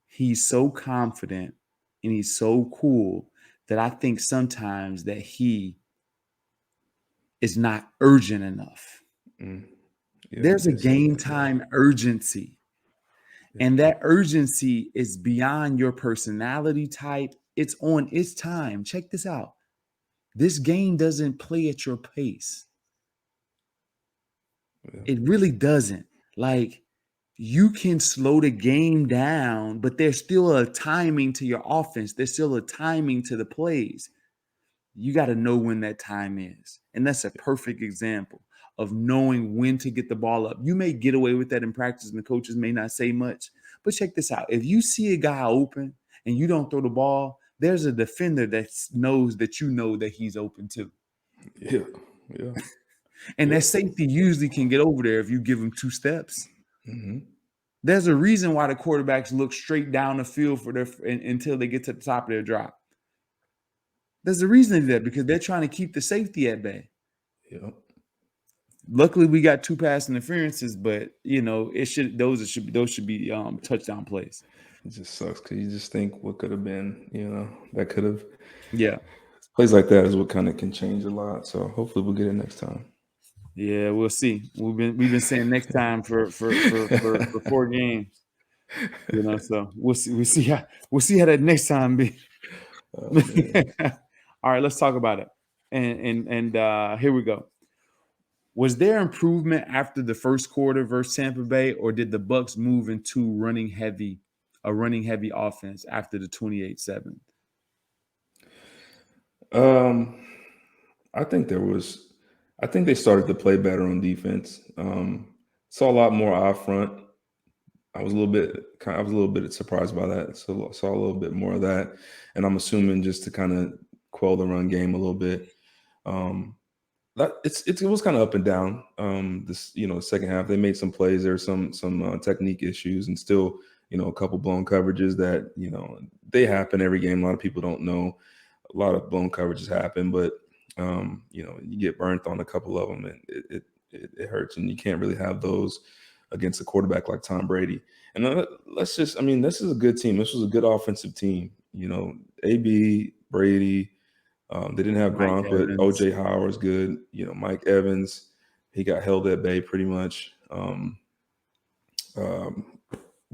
He's so confident and he's so cool that I think sometimes that he is not urgent enough. Yeah, There's a they said game that. Yeah. time urgency, and that urgency is beyond your personality type. It's on its time. Check this out. This game doesn't play at your pace. Yeah. It really doesn't. Like, you can slow the game down, but there's still a timing to your offense. There's still a timing to the plays. You got to know when that time is. And that's a perfect example of knowing when to get the ball up. You may get away with that in practice and the coaches may not say much, but check this out. If you see a guy open and you don't throw the ball, there's a defender that knows that you know that he's open too. Yeah. Yeah. And Yeah. that safety usually can get over there if you give him 2 steps. Mm-hmm. There's a reason why the quarterbacks look straight down the field for until they get to the top of their drop. There's a reason to that, because they're trying to keep the safety at bay. Yeah. Luckily, we got 2 pass interferences, but those should be touchdown plays. It just sucks because you just think what could have been, that could have. Yeah. Plays like that is what kind of can change a lot. So hopefully we'll get it next time. Yeah, we'll see. We've been saying next time for 4 games. So we'll see how that next time be. Oh, All right, let's talk about it. And here we go. Was there improvement after the first quarter versus Tampa Bay, or did the Bucs move into a running heavy offense after the 28-7? I think they started to play better on defense. Saw a lot more out front. I was a little bit surprised by that. So saw a little bit more of that, and I'm assuming just to kind of quell the run game a little bit. It was kind of up and down. This second half they made some plays. There were some technique issues, and still a couple blown coverages that they happen every game. A lot of people don't know. A lot of blown coverages happen, but you get burnt on a couple of them, and it hurts, and you can't really have those against a quarterback like Tom Brady. And this is a good team. This was a good offensive team. AB, Brady. They didn't have Mike Gronk, but Evans. OJ Howard's good. Mike Evans, he got held at bay pretty much.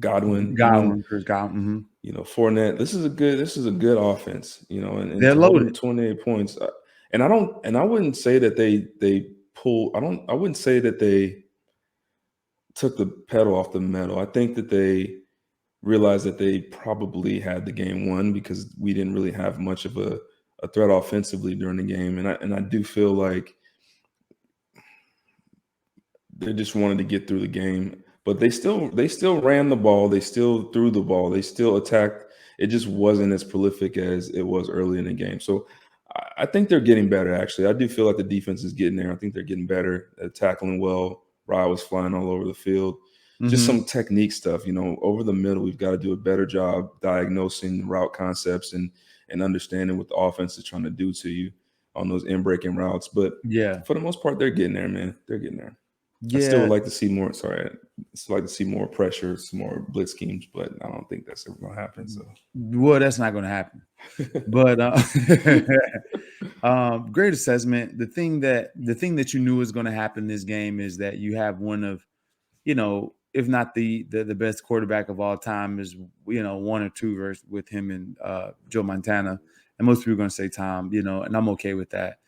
Godwin, Chris Godwin. Fournette. This is a good offense. And They're to hold them loaded. to 28 points. And I wouldn't say that they pull. I wouldn't say that they took the pedal off the metal. I think that they realized that they probably had the game won because we didn't really have much of a threat offensively during the game, and I do feel like they just wanted to get through the game, but they still ran the ball, they still threw the ball, they still attacked. It just wasn't as prolific as it was early in the game. So I think they're getting better. Actually, I do feel like the defense is getting there. I think they're getting better at tackling well. Rye was flying all over the field. Just some technique stuff, over the middle. We've got to do a better job diagnosing route concepts and understanding what the offense is trying to do to you on those in-breaking routes. But for the most part, they're getting there, man. They're getting there. Yeah. I still would like to see more. Sorry, I still like to see more pressure, some more blitz schemes, but I don't think that's ever going to happen. So, well, that's not going to happen. But great assessment. The thing that you knew was going to happen in this game is that you have one of, if not the best quarterback of all time, is 1 or 2 with him and Joe Montana, and most people are going to say Tom, and I'm okay with that.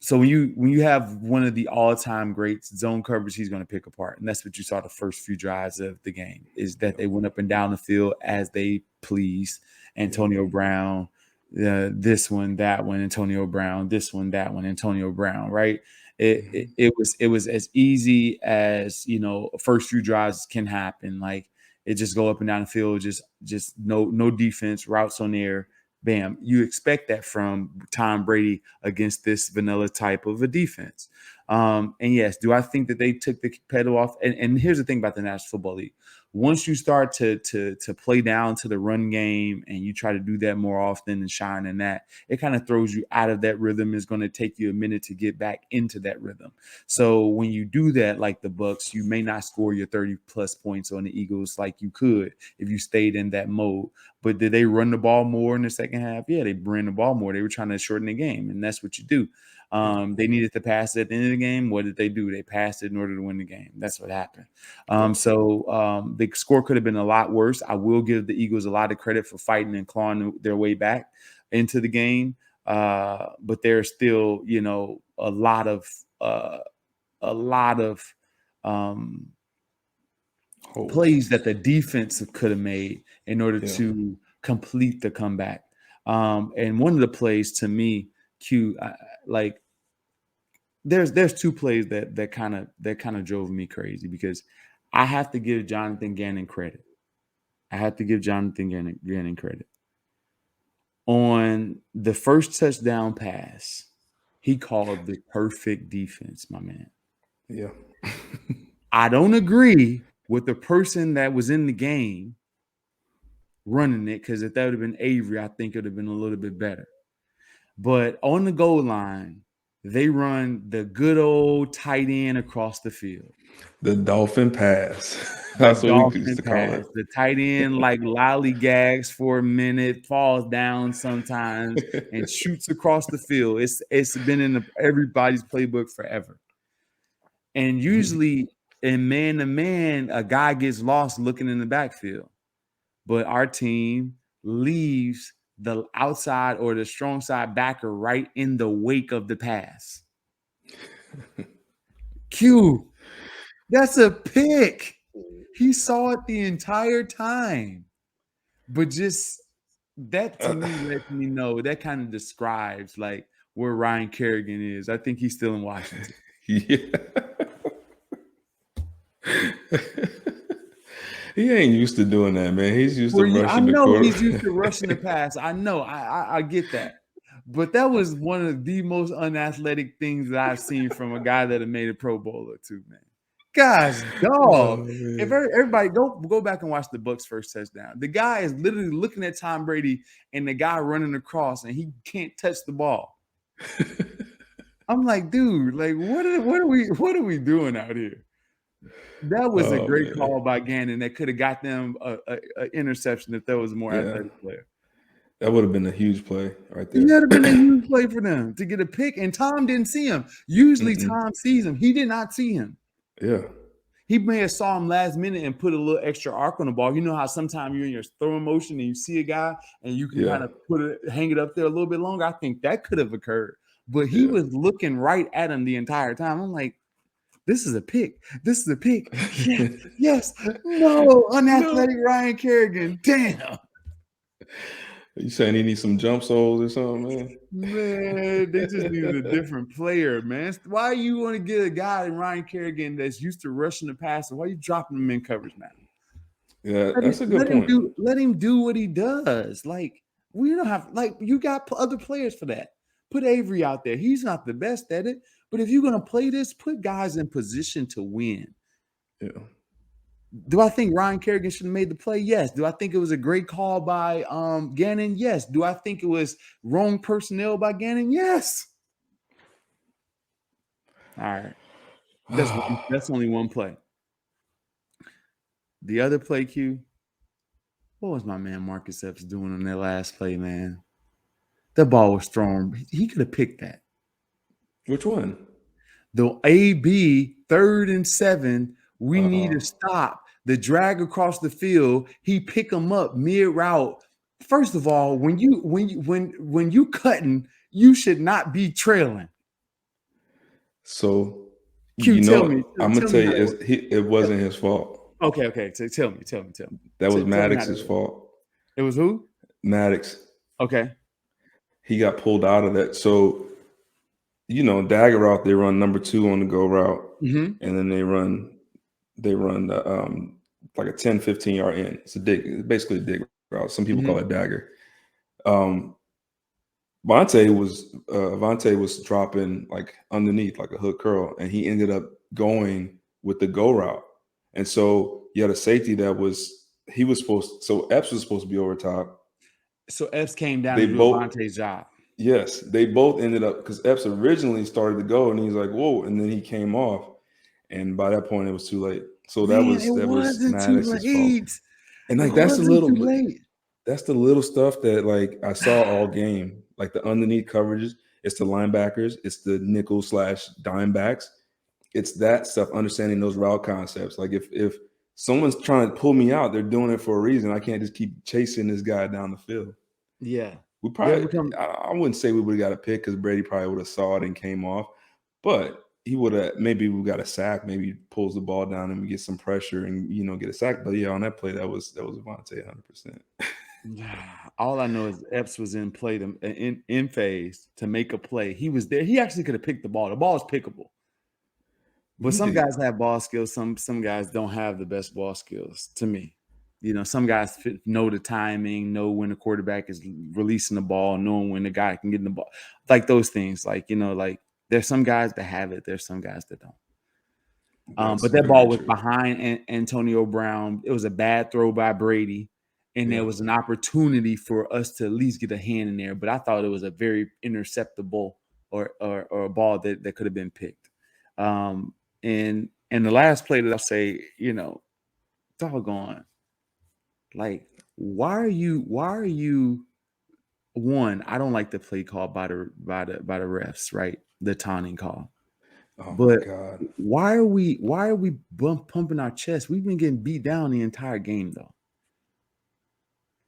So when you have one of the all-time greats, zone coverage, he's going to pick apart, and that's what you saw the first few drives of the game, is that they went up and down the field as they pleased. Antonio Brown, this one, that one, Antonio Brown, this one, that one, Antonio Brown, right? It was as easy as, first few drives can happen. Like it just go up and down the field, just no defense, routes on air, bam. You expect that from Tom Brady against this vanilla type of a defense. And yes, do I think that they took the pedal off? And here's the thing about the National Football League. Once you start to play down to the run game and you try to do that more often and shine in that, it kind of throws you out of that rhythm. It's going to take you a minute to get back into that rhythm. So when you do that, like the Bucks, you may not score your 30 plus points on the Eagles like you could if you stayed in that mode. But did they run the ball more in the second half? Yeah, they ran the ball more. They were trying to shorten the game, and that's what you do. They needed to pass it at the end of the game. What did they do? They passed it in order to win the game. That's what happened. So the score could have been a lot worse. I will give the Eagles a lot of credit for fighting and clawing their way back into the game. But there's still, a lot of plays that the defense could have made in order to complete the comeback. And one of the plays to me, there's two plays that kind of drove me crazy because I have to give Jonathan Gannon credit. Gannon credit. On the first touchdown pass, he called the perfect defense, my man. Yeah. I don't agree with the person that was in the game running it, because if that would have been Avery, I think it would have been a little bit better. But on the goal line, they run the good old tight end across the field. The dolphin pass. That's what we used to call it. The tight end like lollygags for a minute, falls down sometimes, and shoots across the field. It's been in everybody's playbook forever. And usually in man-to-man, a guy gets lost looking in the backfield. But our team leaves the outside or the strong side backer right in the wake of the pass. Q, that's a pick. He saw it the entire time. But just that to me lets me know, that kind of describes like where Ryan Kerrigan is. I think he's still in Washington. Yeah. He ain't used to doing that, man. He's used to rushing the quarterback. He's used to rushing the pass. I know. I get that. But that was one of the most unathletic things that I've seen from a guy that had made a Pro Bowler too, man. Gosh, dog. If everybody go back and watch the Bucks' first touchdown. The guy is literally looking at Tom Brady and the guy running across and he can't touch the ball. I'm like, dude, like what are we doing out here? That was a great call by Gannon that could have got them an interception if there was a more athletic player. That would have been a huge play right there. It would have been a huge play for them to get a pick, and Tom didn't see him. Usually Tom sees him. He did not see him. Yeah. He may have saw him last minute and put a little extra arc on the ball. You know how sometimes you're in your throwing motion and you see a guy and you can kind of hang it up there a little bit longer. I think that could have occurred. But he was looking right at him the entire time. I'm like, this is a pick. This is a pick. Yes. No. Unathletic Ryan Kerrigan. Damn. You saying he needs some jump soles or something, man? Man, they just needed a different player, man. Why you want to get a guy in Ryan Kerrigan that's used to rushing the passer? Why are you dropping him in coverage now? Yeah, that's a good point. Let him do what he does. Like, we don't have, like, you got other players for that. Put Avery out there. He's not the best at it. But if you're going to play this, put guys in position to win. Yeah. Do I think Ryan Kerrigan should have made the play? Yes. Do I think it was a great call by Gannon? Yes. Do I think it was wrong personnel by Gannon? Yes. All right. That's only one play. The other play, Q, what was my man Marcus Epps doing on that last play, man? That ball was thrown. He could have picked that. Which one? The AB 3rd and 7. We need to stop the drag across the field. He pick him up mid route. First of all, when you cutting, you should not be trailing. So Q, tell me. I'm gonna tell you, it wasn't his fault. Okay. So tell me. That was Maddox's fault. It was who? Maddox. Okay. he got pulled out of that. So, dagger route, they run number 2 on the go route, and then they run the like a 10, 15-yard in. It's basically a dig route. Some people call it dagger. Avonte was dropping like underneath, like a hook curl, and he ended up going with the go route. And so you had a safety so Epps was supposed to be over top. So Epps came down to do Avonte's job. Yes, they both ended up, because Epps originally started to go, and he's like, whoa, and then he came off, and by that point it was too late. So that was Maddox's fault. And like that's the little stuff that like I saw all game, like the underneath coverages. It's the linebackers, it's the nickel / dime backs. It's that stuff, understanding those route concepts. Like if someone's trying to pull me out, they're doing it for a reason. I can't just keep chasing this guy down the field. Yeah. We probably, I wouldn't say we would have got a pick, because Brady probably would have saw it and came off, but he would have, maybe we got a sack, maybe he pulls the ball down and we get some pressure and, get a sack. But yeah, on that play, that was Avonte 100%. All I know is Epps was in play in phase to make a play. He was there. He actually could have picked the ball. The ball is pickable. But some guys have ball skills. Some guys don't have the best ball skills, to me. Some guys know the timing, know when the quarterback is releasing the ball, knowing when the guy can get in the ball. Like those things. Like, there's some guys that have it. There's some guys that don't. But that ball was behind Antonio Brown. It was a bad throw by Brady. And there was an opportunity for us to at least get a hand in there. But I thought it was a very interceptable or a ball that could have been picked. And the last play that I'll say, doggone. Like, why are you one? I don't like the play called by the refs, right? The taunting call. Oh, but my God. why are we pumping our chest? We've been getting beat down the entire game, though.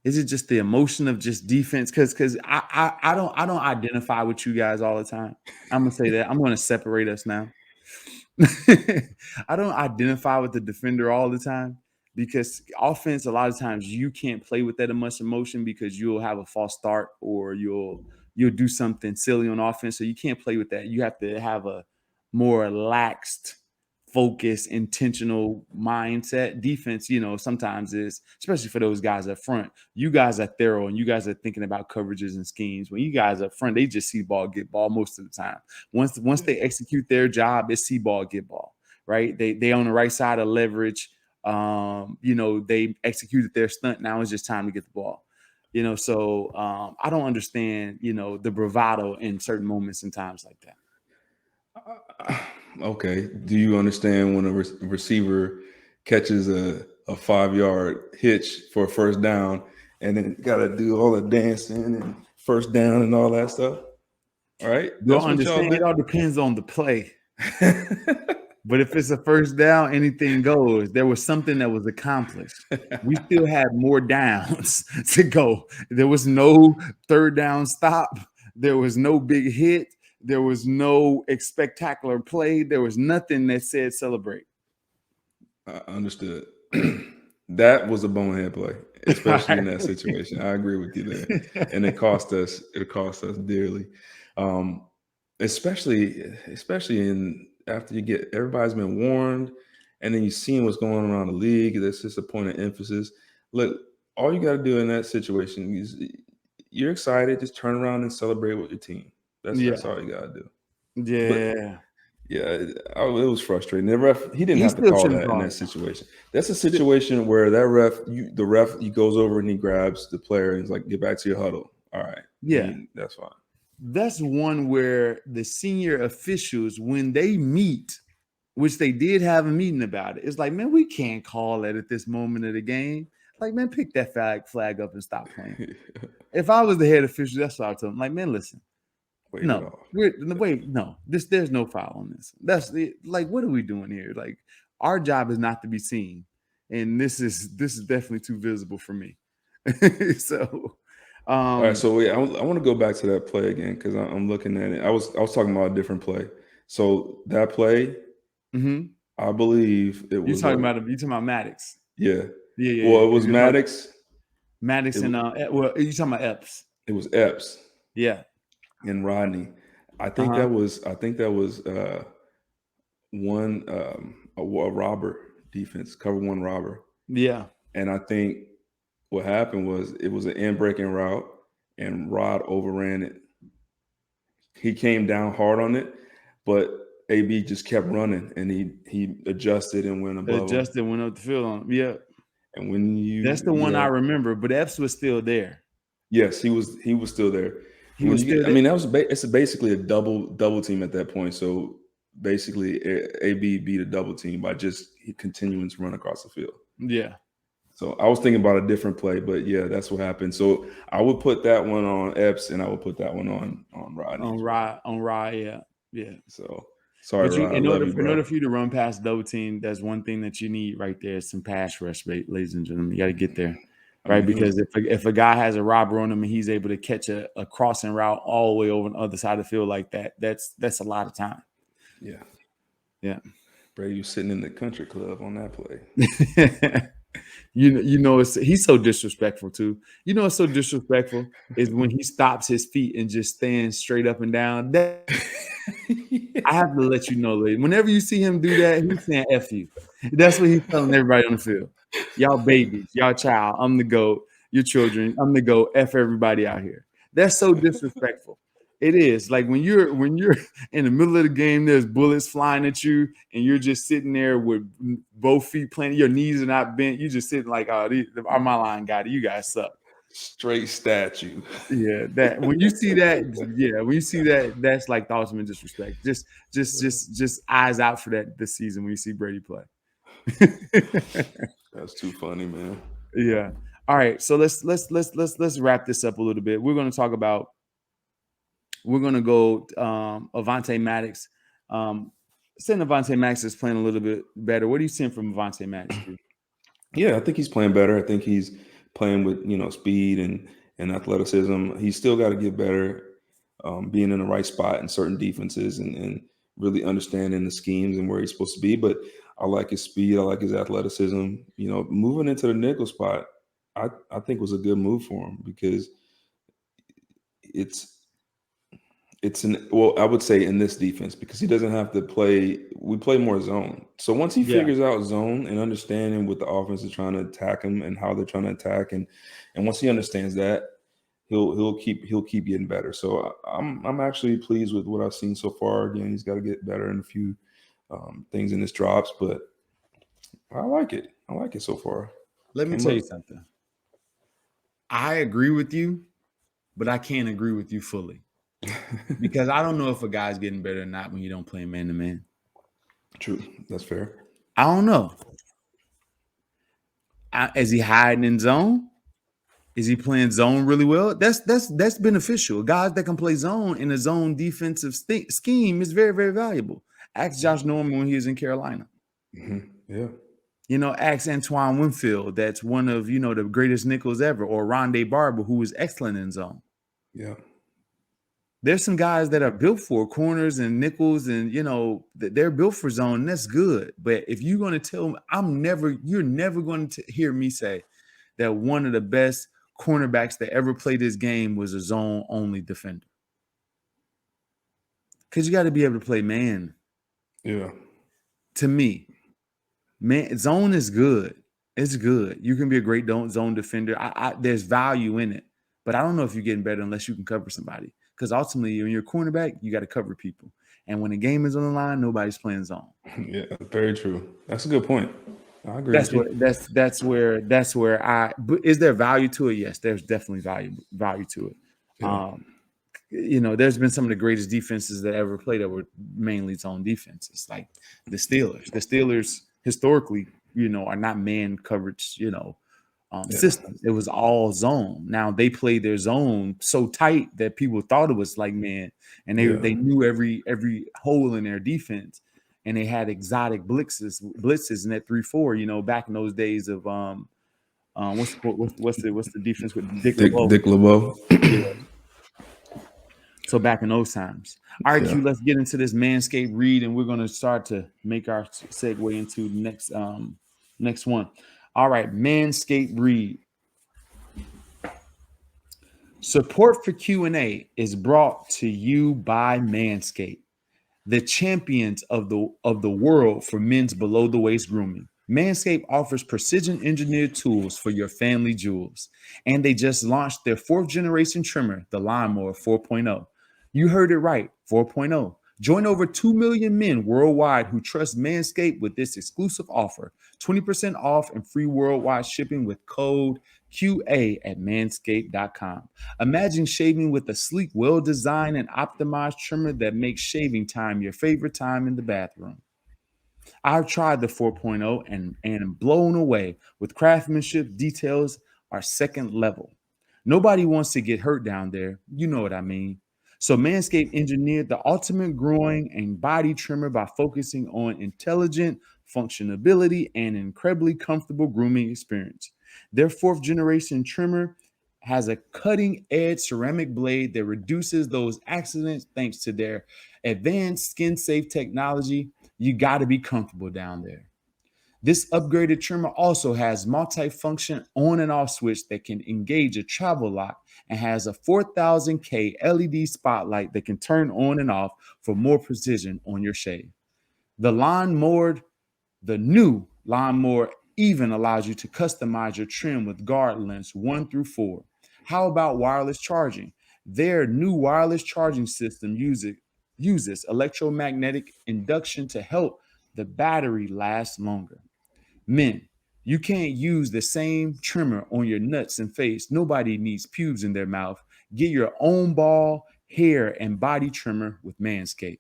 Is it just the emotion of just defense? Because I don't identify with you guys all the time. I'm gonna say that. I'm gonna separate us now. I don't identify with the defender all the time, because offense, a lot of times you can't play with that much emotion, because you'll have a false start or you'll do something silly on offense. So you can't play with that. You have to have a more relaxed, focused, intentional mindset. Defense, sometimes is, especially for those guys up front, you guys are thorough and you guys are thinking about coverages and schemes. When you guys up front, they just see ball, get ball most of the time. Once they execute their job, it's see ball, get ball, right? They on the right side of leverage. They executed their stunt. Now it's just time to get the ball. So I don't understand, the bravado in certain moments and times like that. Okay. Do you understand when a receiver catches a 5-yard hitch for a first down and then got to do all the dancing and first down and all that stuff? All right. You'll understand. It all depends on the play. But if it's a first down, anything goes. There was something that was accomplished. We still had more downs to go. There was no third down stop. There was no big hit. There was no spectacular play. There was nothing that said celebrate. Understood. That was a bonehead play, especially in that situation. I agree with you there. And it cost us dearly. Especially in after you get, everybody's been warned, and then you seeing what's going on around the league. That's just a point of emphasis. Look, all you got to do in that situation is, you're excited, just turn around and celebrate with your team. That's all you got to do. Yeah. It was frustrating. The ref, he didn't have to call that in that situation. That's a situation where that the ref, he goes over and he grabs the player and he's like, "Get back to your huddle." All right. Yeah. That's fine. That's one where the senior officials, when they meet, which they did have a meeting about it, it's like, man, we can't call that at this moment of the game. Like, man, pick that flag up and stop playing. If I was the head official, that's what I told him. Like, man, listen. There's no foul on this. That's like, what are we doing here? Like, our job is not to be seen, and this is definitely too visible for me. So, all right. So I want to go back to that play again, because I'm looking at it. I was talking about a different play. So that play, I believe it was. You talking about Maddox? Yeah. Yeah. Well, it was Maddox. And you talking about Epps? It was Epps. Yeah. and Rodney. I think Uh-huh. that was one a robber defense, cover one robber. Yeah. And I think what happened was it was an in breaking route and Rod overran it. He came down hard on it, but AB just kept running and he adjusted and went above him. Justin went up the field on him. Yeah. And when That's the one I remember, but Epps was still there. yes, he was still there. He was still I there. mean, that was it's basically a double team at that point. So basically, AB beat a double team by just continuing to run across the field. Yeah. So I was thinking about a different play, but yeah, that's what happened. So I would put that one on Epps, and I would put that one on Rodney. On Rod, yeah. Yeah. So sorry, But Rod. I love you, in order bro. for you to run past double team, that's one thing that you need right there is some pass rush, ladies and gentlemen. You got to get there, right? Because if a guy has a robber on him and he's able to catch a crossing route all the way over on the other side of the field like that, that's a lot of time. Yeah. Yeah. Brady was sitting in the country club on that play. You know, he's so disrespectful too. You know, it's so disrespectful is when he stops his feet and just stands straight up and down. That I have to let you know, lady. Whenever you see him do that, he's saying "F you." That's what he's telling everybody on the field. Y'all babies, y'all child. I'm the GOAT. Your children, I'm the GOAT. F everybody out here. That's so disrespectful. It is like when you're in the middle of the game, there's bullets flying at you, and you're just sitting there with both feet planted, your knees are not bent. You just sitting like, oh, my line got it. You guys suck. Straight statue. Yeah, that when you see that, when you see that, that's like the ultimate disrespect. Just eyes out for that this season when you see Brady play. That's too funny, man. Yeah. All right. So let's wrap this up a little bit. We're going to go Avonte Maddox. Saying Avonte Maddox is playing a little bit better. What are you seeing from Avonte Maddox? Yeah, I think he's playing better. I think he's playing with speed and athleticism. He's still got to get better, being in the right spot in certain defenses and really understanding the schemes and where he's supposed to be. But I like his speed. I like his athleticism. Moving into the nickel spot, I think was a good move for him because I would say in this defense because he doesn't have to play. We play more zone. So once he figures out zone and understanding what the offense is trying to attack him and how they're trying to attack, and once he understands that, he'll keep getting better. So I'm actually pleased with what I've seen so far. Again, he's got to get better in a few things in his drops, but I like it. I like it so far. Let me tell you something. I agree with you, but I can't agree with you fully. Because I don't know if a guy's getting better or not when you don't play man to man. True, that's fair. I don't know. Is he hiding in zone? Is he playing zone really well? That's beneficial. Guys that can play zone in a zone defensive scheme is very, very valuable. Ask Josh Norman when he was in Carolina. Yeah. Ask Antoine Winfield. That's one of the greatest nickels ever, or Rondé Barber, who was excellent in zone. Yeah. There's some guys that are built for corners and nickels, and they're built for zone. And that's good. But if you're going to tell me, you're never going to hear me say that one of the best cornerbacks that ever played this game was a zone only defender. Because you got to be able to play man. Yeah. To me, man, zone is good. It's good. You can be a great zone defender. There's value in it. But I don't know if you're getting better unless you can cover somebody. Because ultimately, when you're a cornerback, you got to cover people. And when the game is on the line, nobody's playing zone. Yeah, very true. That's a good point. I agree. That's where is there value to it? Yes, there's definitely value to it. Yeah. There's been some of the greatest defenses that ever played that were mainly zone defenses, like the Steelers. The Steelers historically, are not man coverage, systems. It was all zone. Now they played their zone so tight that people thought it was like man, and they knew every hole in their defense, and they had exotic blitzes in that 3-4. Back in those days of what's the defense with Dick LeBeau? Dick LeBeau. Yeah. So back in those times. All right, Q, let's get into this Manscaped read, and we're going to start to make our segue into the next one. All right, Manscaped read. Support for Q&A is brought to you by Manscaped, the champions of the world for men's below the waist grooming. Manscaped offers precision engineered tools for your family jewels, and they just launched their fourth generation trimmer, the Lawnmower 4.0. You heard it right, 4.0. Join over 2 million men worldwide who trust Manscaped with this exclusive offer, 20% off and free worldwide shipping with code QA at manscaped.com. Imagine shaving with a sleek, well-designed, and optimized trimmer that makes shaving time your favorite time in the bathroom. I've tried the 4.0 and am blown away with craftsmanship. Details are second level. Nobody wants to get hurt down there. You know what I mean. So Manscaped engineered the ultimate growing and body trimmer by focusing on intelligent functionality and incredibly comfortable grooming experience. Their fourth generation trimmer has a cutting edge ceramic blade that reduces those accidents thanks to their advanced skin safe technology. You got to be comfortable down there. This upgraded trimmer also has multi-function on and off switch that can engage a travel lock and has a 4000K LED spotlight that can turn on and off for more precision on your shave. The lawnmower the new lawnmower even allows you to customize your trim with guard lengths 1 through 4. How about wireless charging? Their new wireless charging system uses electromagnetic induction to help the battery last longer. Men, you can't use the same trimmer on your nuts and face. Nobody needs pubes in their mouth. Get your own ball, hair, and body trimmer with Manscaped.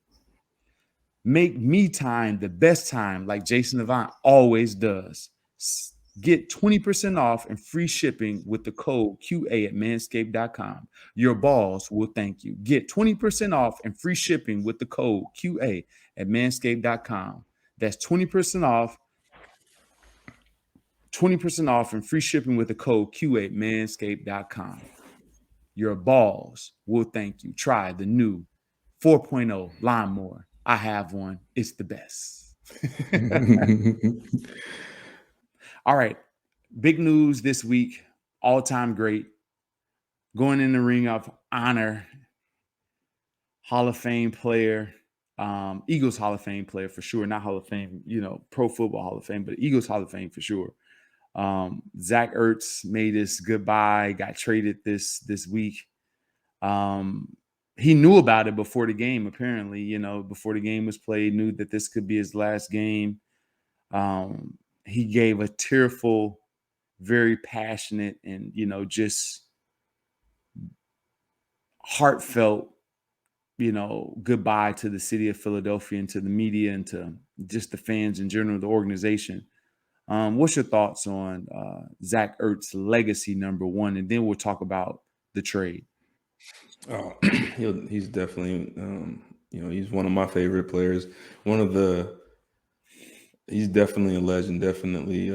Make me time the best time like Jason Avant always does. Get 20% off and free shipping with the code QA at manscaped.com. Your balls will thank you. Get 20% off and free shipping with the code QA at manscaped.com. That's 20% off and free shipping with the code QA at manscaped.com. Your balls will thank you. Try the new 4.0 lawnmower. I have one. It's the best. All right. Big news this week. All-time great. Going in the ring of honor. Hall of Fame player. Eagles Hall of Fame player for sure. Not Hall of Fame, Pro Football Hall of Fame, but Eagles Hall of Fame for sure. Zach Ertz made his goodbye, got traded this week. He knew about it before the game, apparently, before the game was played, knew that this could be his last game. He gave a tearful, very passionate and, just heartfelt, goodbye to the city of Philadelphia and to the media and to just the fans in general, the organization. What's your thoughts on Zach Ertz's legacy, number one? And then we'll talk about the trade. Oh, he's definitely, he's one of my favorite players. He's definitely a legend. Definitely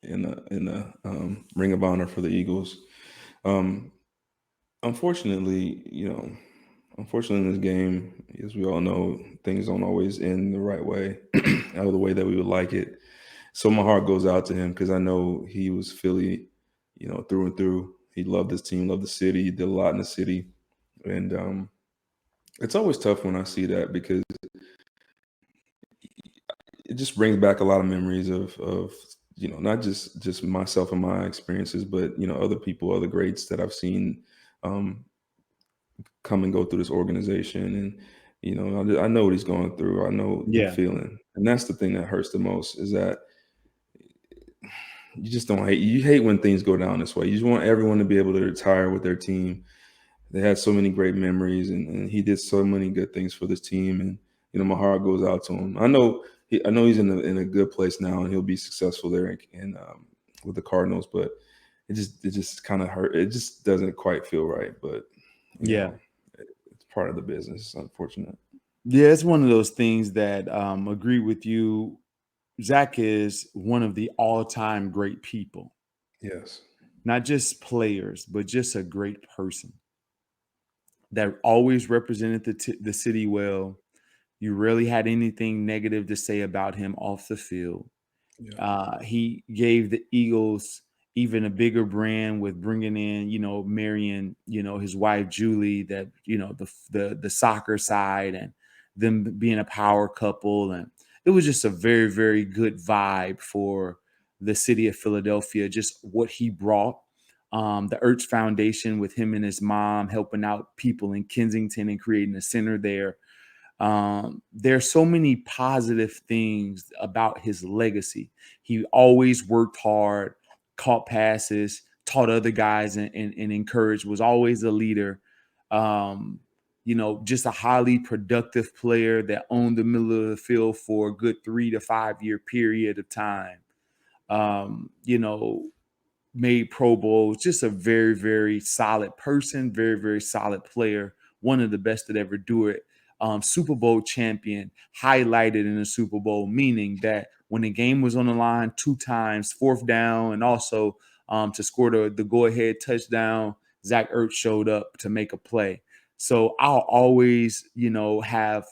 in a Ring of Honor for the Eagles. Unfortunately, in this game, as we all know, things don't always end the right way, out of the way that we would like it. So my heart goes out to him because I know he was Philly, through and through. He loved his team, loved the city, did a lot in the city. And it's always tough when I see that because it just brings back a lot of memories of not just myself and my experiences, but other people, other greats that I've seen come and go through this organization. And I know what he's going through. I know the feeling, and that's the thing that hurts the most is that you just don't hate. You hate when things go down this way. You just want everyone to be able to retire with their team. They had so many great memories, and he did so many good things for this team. And my heart goes out to him. I know he's in a good place now, and he'll be successful there in with the Cardinals. But it just kind of hurt. It just doesn't quite feel right. But it's part of the business. It's unfortunate. Yeah, it's one of those things that agree with you. Zach is one of the all-time great people. Yes. Not just players, but just a great person that always represented the city well. You rarely had anything negative to say about him off the field. Yeah. He gave the Eagles even a bigger brand with bringing in, marrying, his wife Julie, that, the soccer side, and them being a power couple. And it was just a very, very good vibe for the city of Philadelphia, just what he brought. The Ertz Foundation, with him and his mom helping out people in Kensington and creating a center there. There's so many positive things about his legacy. He always worked hard, caught passes, taught other guys, and encouraged, was always a leader. Just a highly productive player that owned the middle of the field for a good 3 to 5 year period of time. Um, you know, Made Pro Bowls, just a very, very solid person, very, very solid player, one of the best that ever do it. Super Bowl champion, highlighted in the Super Bowl, meaning that when the game was on the line 2 times, fourth down, and also to score the go-ahead touchdown, Zach Ertz showed up to make a play. So I'll always, have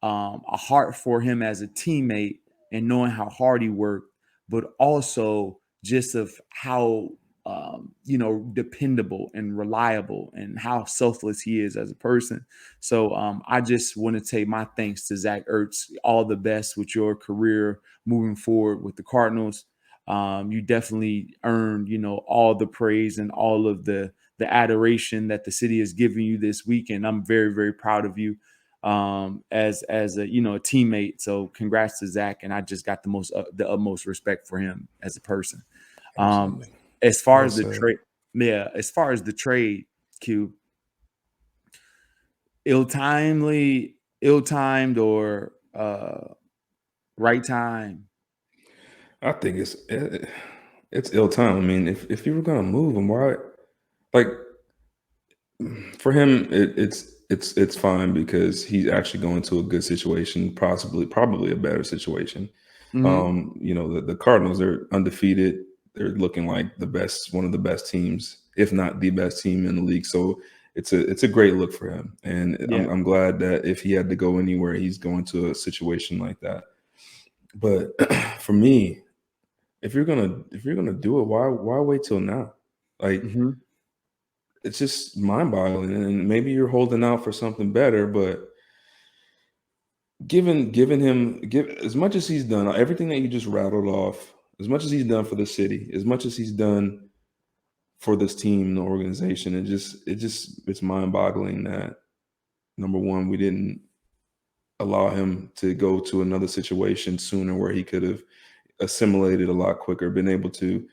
a heart for him as a teammate, and knowing how hard he worked, but also just of how dependable and reliable, and how selfless he is as a person. So I just want to take my thanks to Zach Ertz. All the best with your career moving forward with the Cardinals. You definitely earned, all the praise and all of the adoration that the city is giving you this week, and I'm very, very proud of you as a a teammate. So congrats to Zach, and I just got the utmost respect for him as a person. Um, Absolutely. as far Well as the said. trade, yeah, as far as the trade, Q, ill-timed, or right time. I think it's ill time. I mean, if you were gonna move him, why? Like for him, it's fine because he's actually going to a good situation, possibly probably a better situation. Hmm. The Cardinals are undefeated. They're looking like one of the best teams, if not the best team in the league. So it's a great look for him, and I'm Yeah. I'm glad that if he had to go anywhere, he's going to a situation like that. But for me, if you're gonna do it, why wait till now? Like Hmm. it's just mind boggling. And maybe you're holding out for something better, but giving him give as much as he's done, everything that you just rattled off, as much as he's done for the city, as much as he's done for this team and the organization, it's mind boggling that number one, we didn't allow him to go to another situation sooner where he could have assimilated a lot quicker, been able to,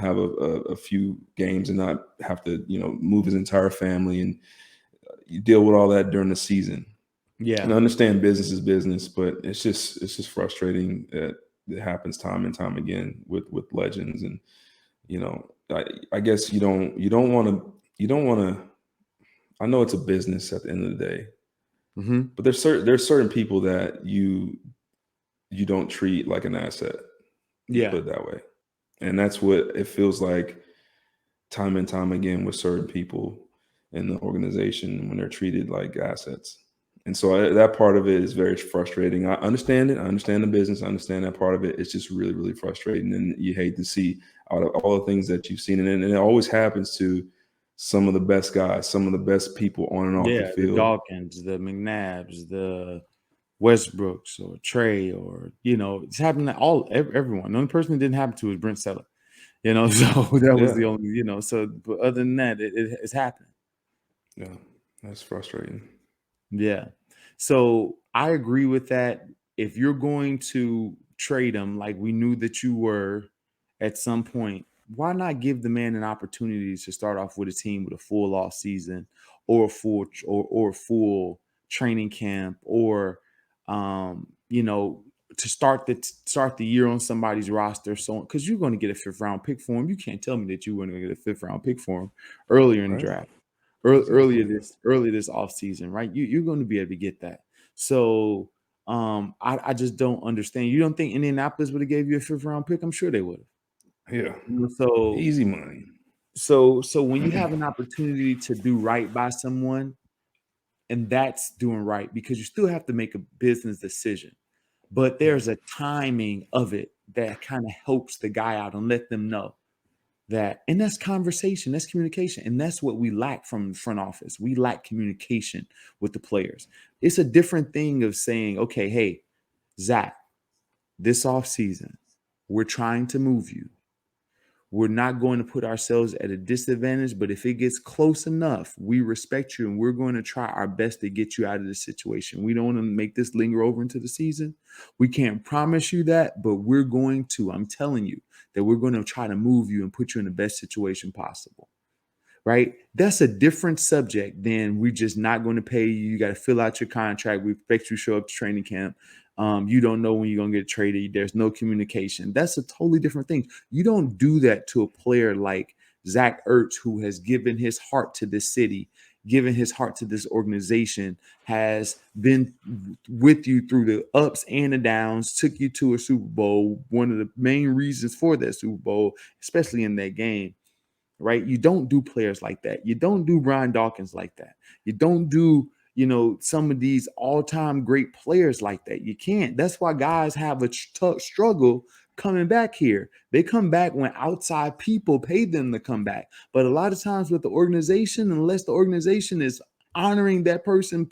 have a few games and not have to, move his entire family and you deal with all that during the season. Yeah. And I understand business is business, but it's just frustrating that it happens time and time again with legends. And I guess you don't want to. I know it's a business at the end of the day, Hmm. but there's certain people that you don't treat like an asset. Let's Yeah. put it that way. And that's what it feels like time and time again with certain people in the organization when they're treated like assets. And so that part of it is very frustrating. I understand it. I understand the business. I understand that part of it. It's just really, really frustrating. And you hate to see out of all the things that you've seen. And it always happens to some of the best guys, some of the best people on and off the Yeah. The field. Dawkins, the McNabbs, the Westbrooks, or Trey, or it's happened to everyone. The only person it didn't happen to was Brent Seller. So that was Yeah. the only, so, but other than that, it's happening. Yeah. That's frustrating. Yeah. So I agree with that. If you're going to trade him, like we knew that you were at some point, why not give the man an opportunity to start off with a team with a full off season, or a full training camp, or to start the year on somebody's roster, so because you're going to get a fifth round pick for him. You can't tell me that you weren't going to get a fifth round pick for him earlier in the Right. draft, Exactly. earlier this off season, right? You're going to be able to get that. So I just don't understand. You don't think Indianapolis would have gave you a fifth round pick? I'm sure they would Yeah. have. So Easy money. so when you have an opportunity to do right by someone, and that's doing right, because you still have to make a business decision, but Yeah. there's a timing of it that kind of helps the guy out and let them know, and that's conversation, that's communication, and that's what we lack from the front office. We lack communication with the players. It's a different thing of saying, okay, hey, Zach, this offseason, we're trying to move you. We're not going to put ourselves at a disadvantage, but if it gets close enough, we respect you and we're going to try our best to get you out of this situation. We don't want to make this linger over into the season. We can't promise you that, but we're going to. I'm telling you that we're going to try to move you and put you in the best situation possible. Right? That's a different subject than we're just not going to pay you. You got to fill out your contract. We expect you to show up to training camp. You don't know when you're going to get traded. There's no communication. That's a totally different thing. You don't do that to a player like Zach Ertz, who has given his heart to this city, given his heart to this organization, has been with you through the ups and the downs, took you to a Super Bowl, one of the main reasons for that Super Bowl, especially in that game. Right? You don't do players like that. You don't do Brian Dawkins like that. You don't do, some of these all-time great players like that. You can't. That's why guys have a struggle coming back here. They come back when outside people pay them to come back. But a lot of times with the organization, unless the organization is honoring that person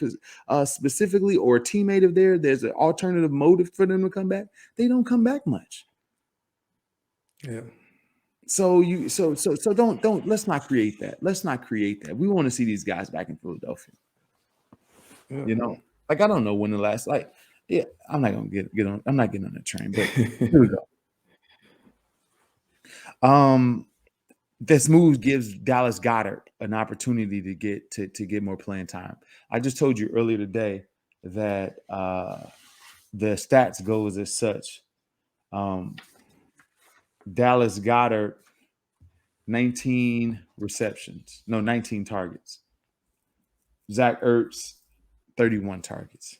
specifically, or a teammate of theirs, there's an alternative motive for them to come back, they don't come back much. Yeah. So don't let's not create that. Let's not create that. We want to see these guys back in Philadelphia. Yeah. Like I don't know when the last I'm not gonna get on. I'm not getting on the train, but here we go. This move gives Dallas Goedert an opportunity to get more playing time. I just told you earlier today that the stats goes as such. Dallas Goedert, 19 receptions. No, 19 targets. Zach Ertz, 31 targets.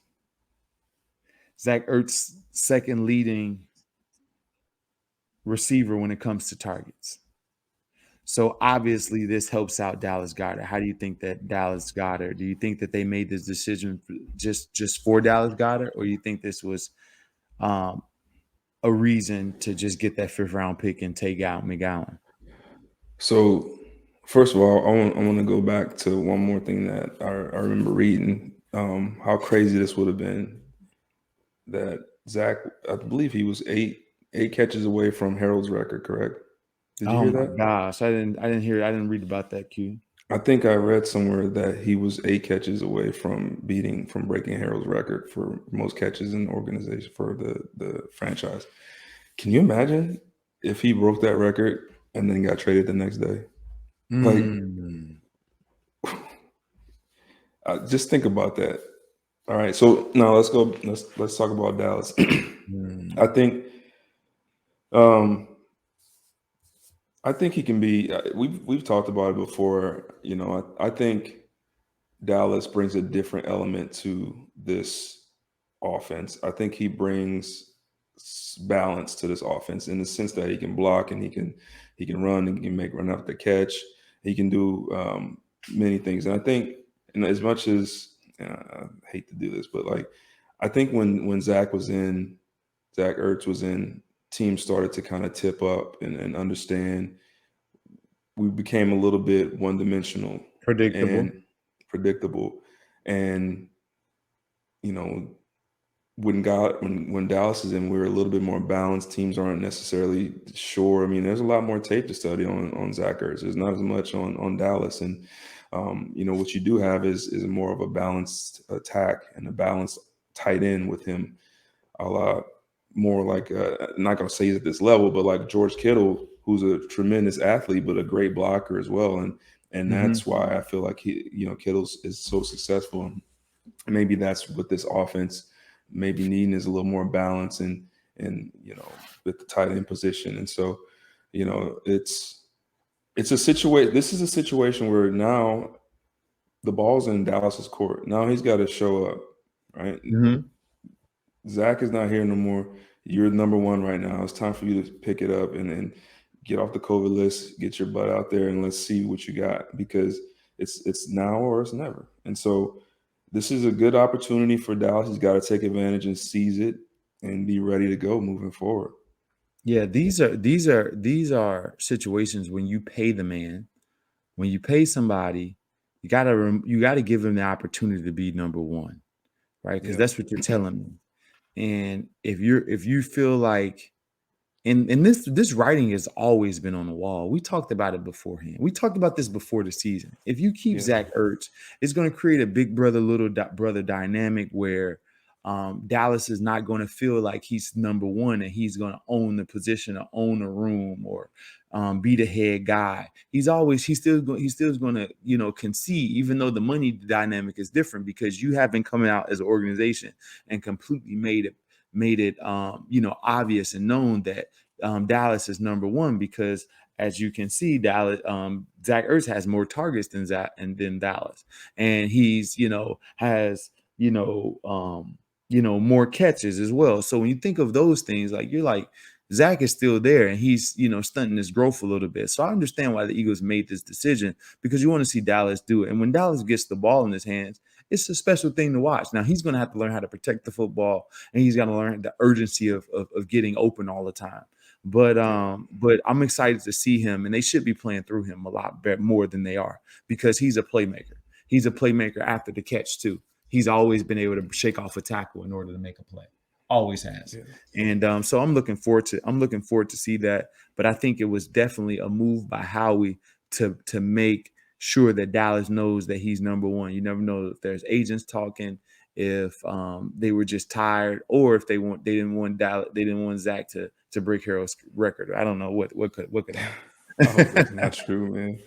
Zach Ertz, second leading receiver when it comes to targets. So obviously this helps out Dallas Goedert. How do you think that Dallas Goedert? Do you think that they made this decision just for Dallas Goedert, or you think this was a reason to just get that 5th round pick and take out McGowan? So, first of all, I want to go back to one more thing that I remember reading. How crazy this would have been that Zach, I believe he was eight catches away from Harold's record, correct? Did you hear that? Oh my gosh, I didn't read about that, Q. I think I read somewhere that he was 8 catches away from breaking Harold's record for most catches in the organization for the franchise. Can you imagine if he broke that record and then got traded the next day? Just think about that. All right, so now let's go. Let's talk about Dallas. I think he can be. We've talked about it before. I think Dallas brings a different element to this offense. I think he brings balance to this offense in the sense that he can block and he can run and he can run after the catch. He can do many things, and I think, and as much as I hate to do this, but I think when Zach Ertz was in, teams started to kind of tip up and understand. We became a little bit one-dimensional, predictable, and when Dallas is in, we're a little bit more balanced. Teams aren't necessarily sure. I mean, there's a lot more tape to study on Zach Ertz. There's not as much on Dallas, and what you do have is more of a balanced attack and a balanced tight end with him. A lot more like I'm not going to say he's at this level, but like George Kittle, who's a tremendous athlete but a great blocker as well, and that's why I feel like Kittle is so successful. And maybe that's what this offense maybe needing is a little more balance and with the tight end position. And so it's a situation. This is a situation where now the ball's in Dallas's court. Now he's got to show up, right? Zach is not here no more. You're number one right now. It's time for you to pick it up and get off the COVID list, get your butt out there, and let's see what you got, because it's now or it's never. And so this is a good opportunity for Dallas. He's got to take advantage and seize it and be ready to go moving forward. Yeah, these are situations when you pay the man, when you pay somebody, you gotta give him the opportunity to be number one, right? Because Yeah. that's what you're telling me. And if you feel like, and this writing has always been on the wall. We talked about it beforehand. We talked about this before the season. If you keep Yeah. Zach Ertz, it's going to create a big brother, little brother dynamic where Dallas is not going to feel like he's number one and he's going to own the position or own a room or be the head guy. He's still going to concede, even though the money dynamic is different because you haven't come out as an organization and completely made it obvious and known that Dallas is number one because as you can see, Dallas Zach Ertz has more targets than Dallas, and he's has more catches as well. So when you think of those things, like you're like Zach is still there and he's stunting his growth a little bit. So I understand why the Eagles made this decision because you want to see Dallas do it, and when Dallas gets the ball in his hands, it's a special thing to watch. Now he's going to have to learn how to protect the football, and he's got to learn the urgency of getting open all the time. But I'm excited to see him, and they should be playing through him a lot more than they are because he's a playmaker. He's a playmaker after the catch too. He's always been able to shake off a tackle in order to make a play. Always has. Yeah. And so I'm looking forward to see that. But I think it was definitely a move by Howie to make sure that Dallas knows that he's number one. You never know if there's agents talking, if they were just tired, or if they didn't want Zach to break Harrell's record. I don't know what could happen. I hope that's not true, man.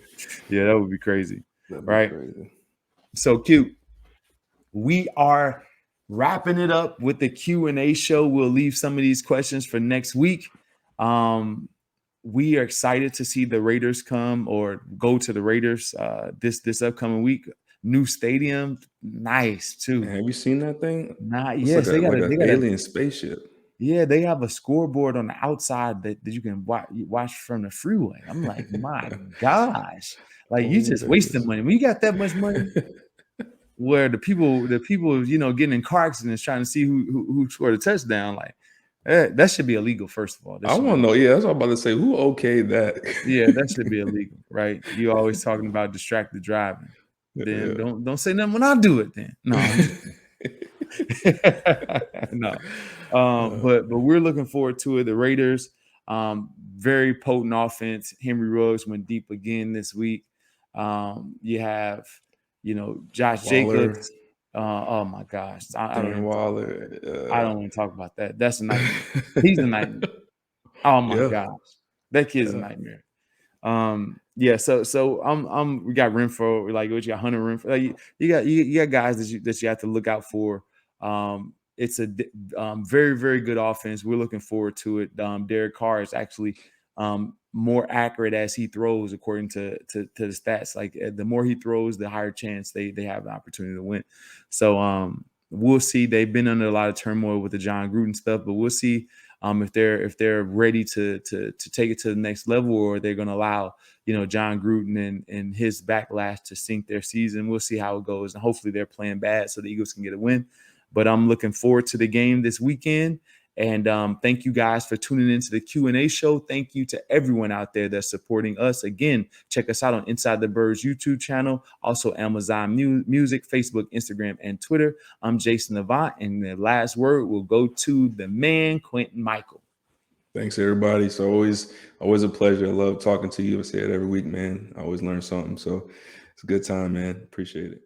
Yeah, that would be crazy. That'd be Right? crazy. So cute. We are wrapping it up with the Q&A show. We'll leave some of these questions for next week. We are excited to see the Raiders come or go to the Raiders this upcoming week. New stadium, nice too. Man, have you seen that thing? It's Yes, like they got an alien spaceship. Yeah, they have a scoreboard on the outside that you can watch from the freeway. I'm like, my gosh, like you Oh, just wasting money. When you got that much money, where the people getting in car accidents trying to see who scored a touchdown, like that should be illegal. First of all, I want to know. Yeah, that's what I'm about to say. Who okayed that? Yeah, that should be illegal, right? You always talking about distracted driving. Then Yeah. don't say nothing when I do it. Then no, I'm just no. But we're looking forward to it. The Raiders, very potent offense. Henry Ruggs went deep again this week. You have, Josh Waller. Jacobs. Oh my gosh, I don't Waller. I don't want to talk about that. That's a nightmare. He's a nightmare. Oh my gosh, that kid's a nightmare. Yeah, so we got Renfro, like what you got Hunter Renfro. Like, you got guys that you have to look out for. It's a very, very good offense. We're looking forward to it. Derek Carr is actually more accurate as he throws, according to the stats. Like the more he throws, the higher chance they have an opportunity to win. So we'll see. They've been under a lot of turmoil with the John Gruden stuff, but we'll see if they're ready to take it to the next level, or they're going to allow John Gruden and his backlash to sink their season. We'll see how it goes, and hopefully they're playing bad so the Eagles can get a win. But I'm looking forward to the game this weekend. And thank you guys for tuning into the Q&A show. Thank you to everyone out there that's supporting us. Again, check us out on Inside the Birds YouTube channel, also Amazon Music, Facebook, Instagram, and Twitter. I'm Jason Avant, and the last word will go to the man, Quintin Mikell. Thanks, everybody. It's always a pleasure. I love talking to you. I say it every week, man. I always learn something. So it's a good time, man. Appreciate it.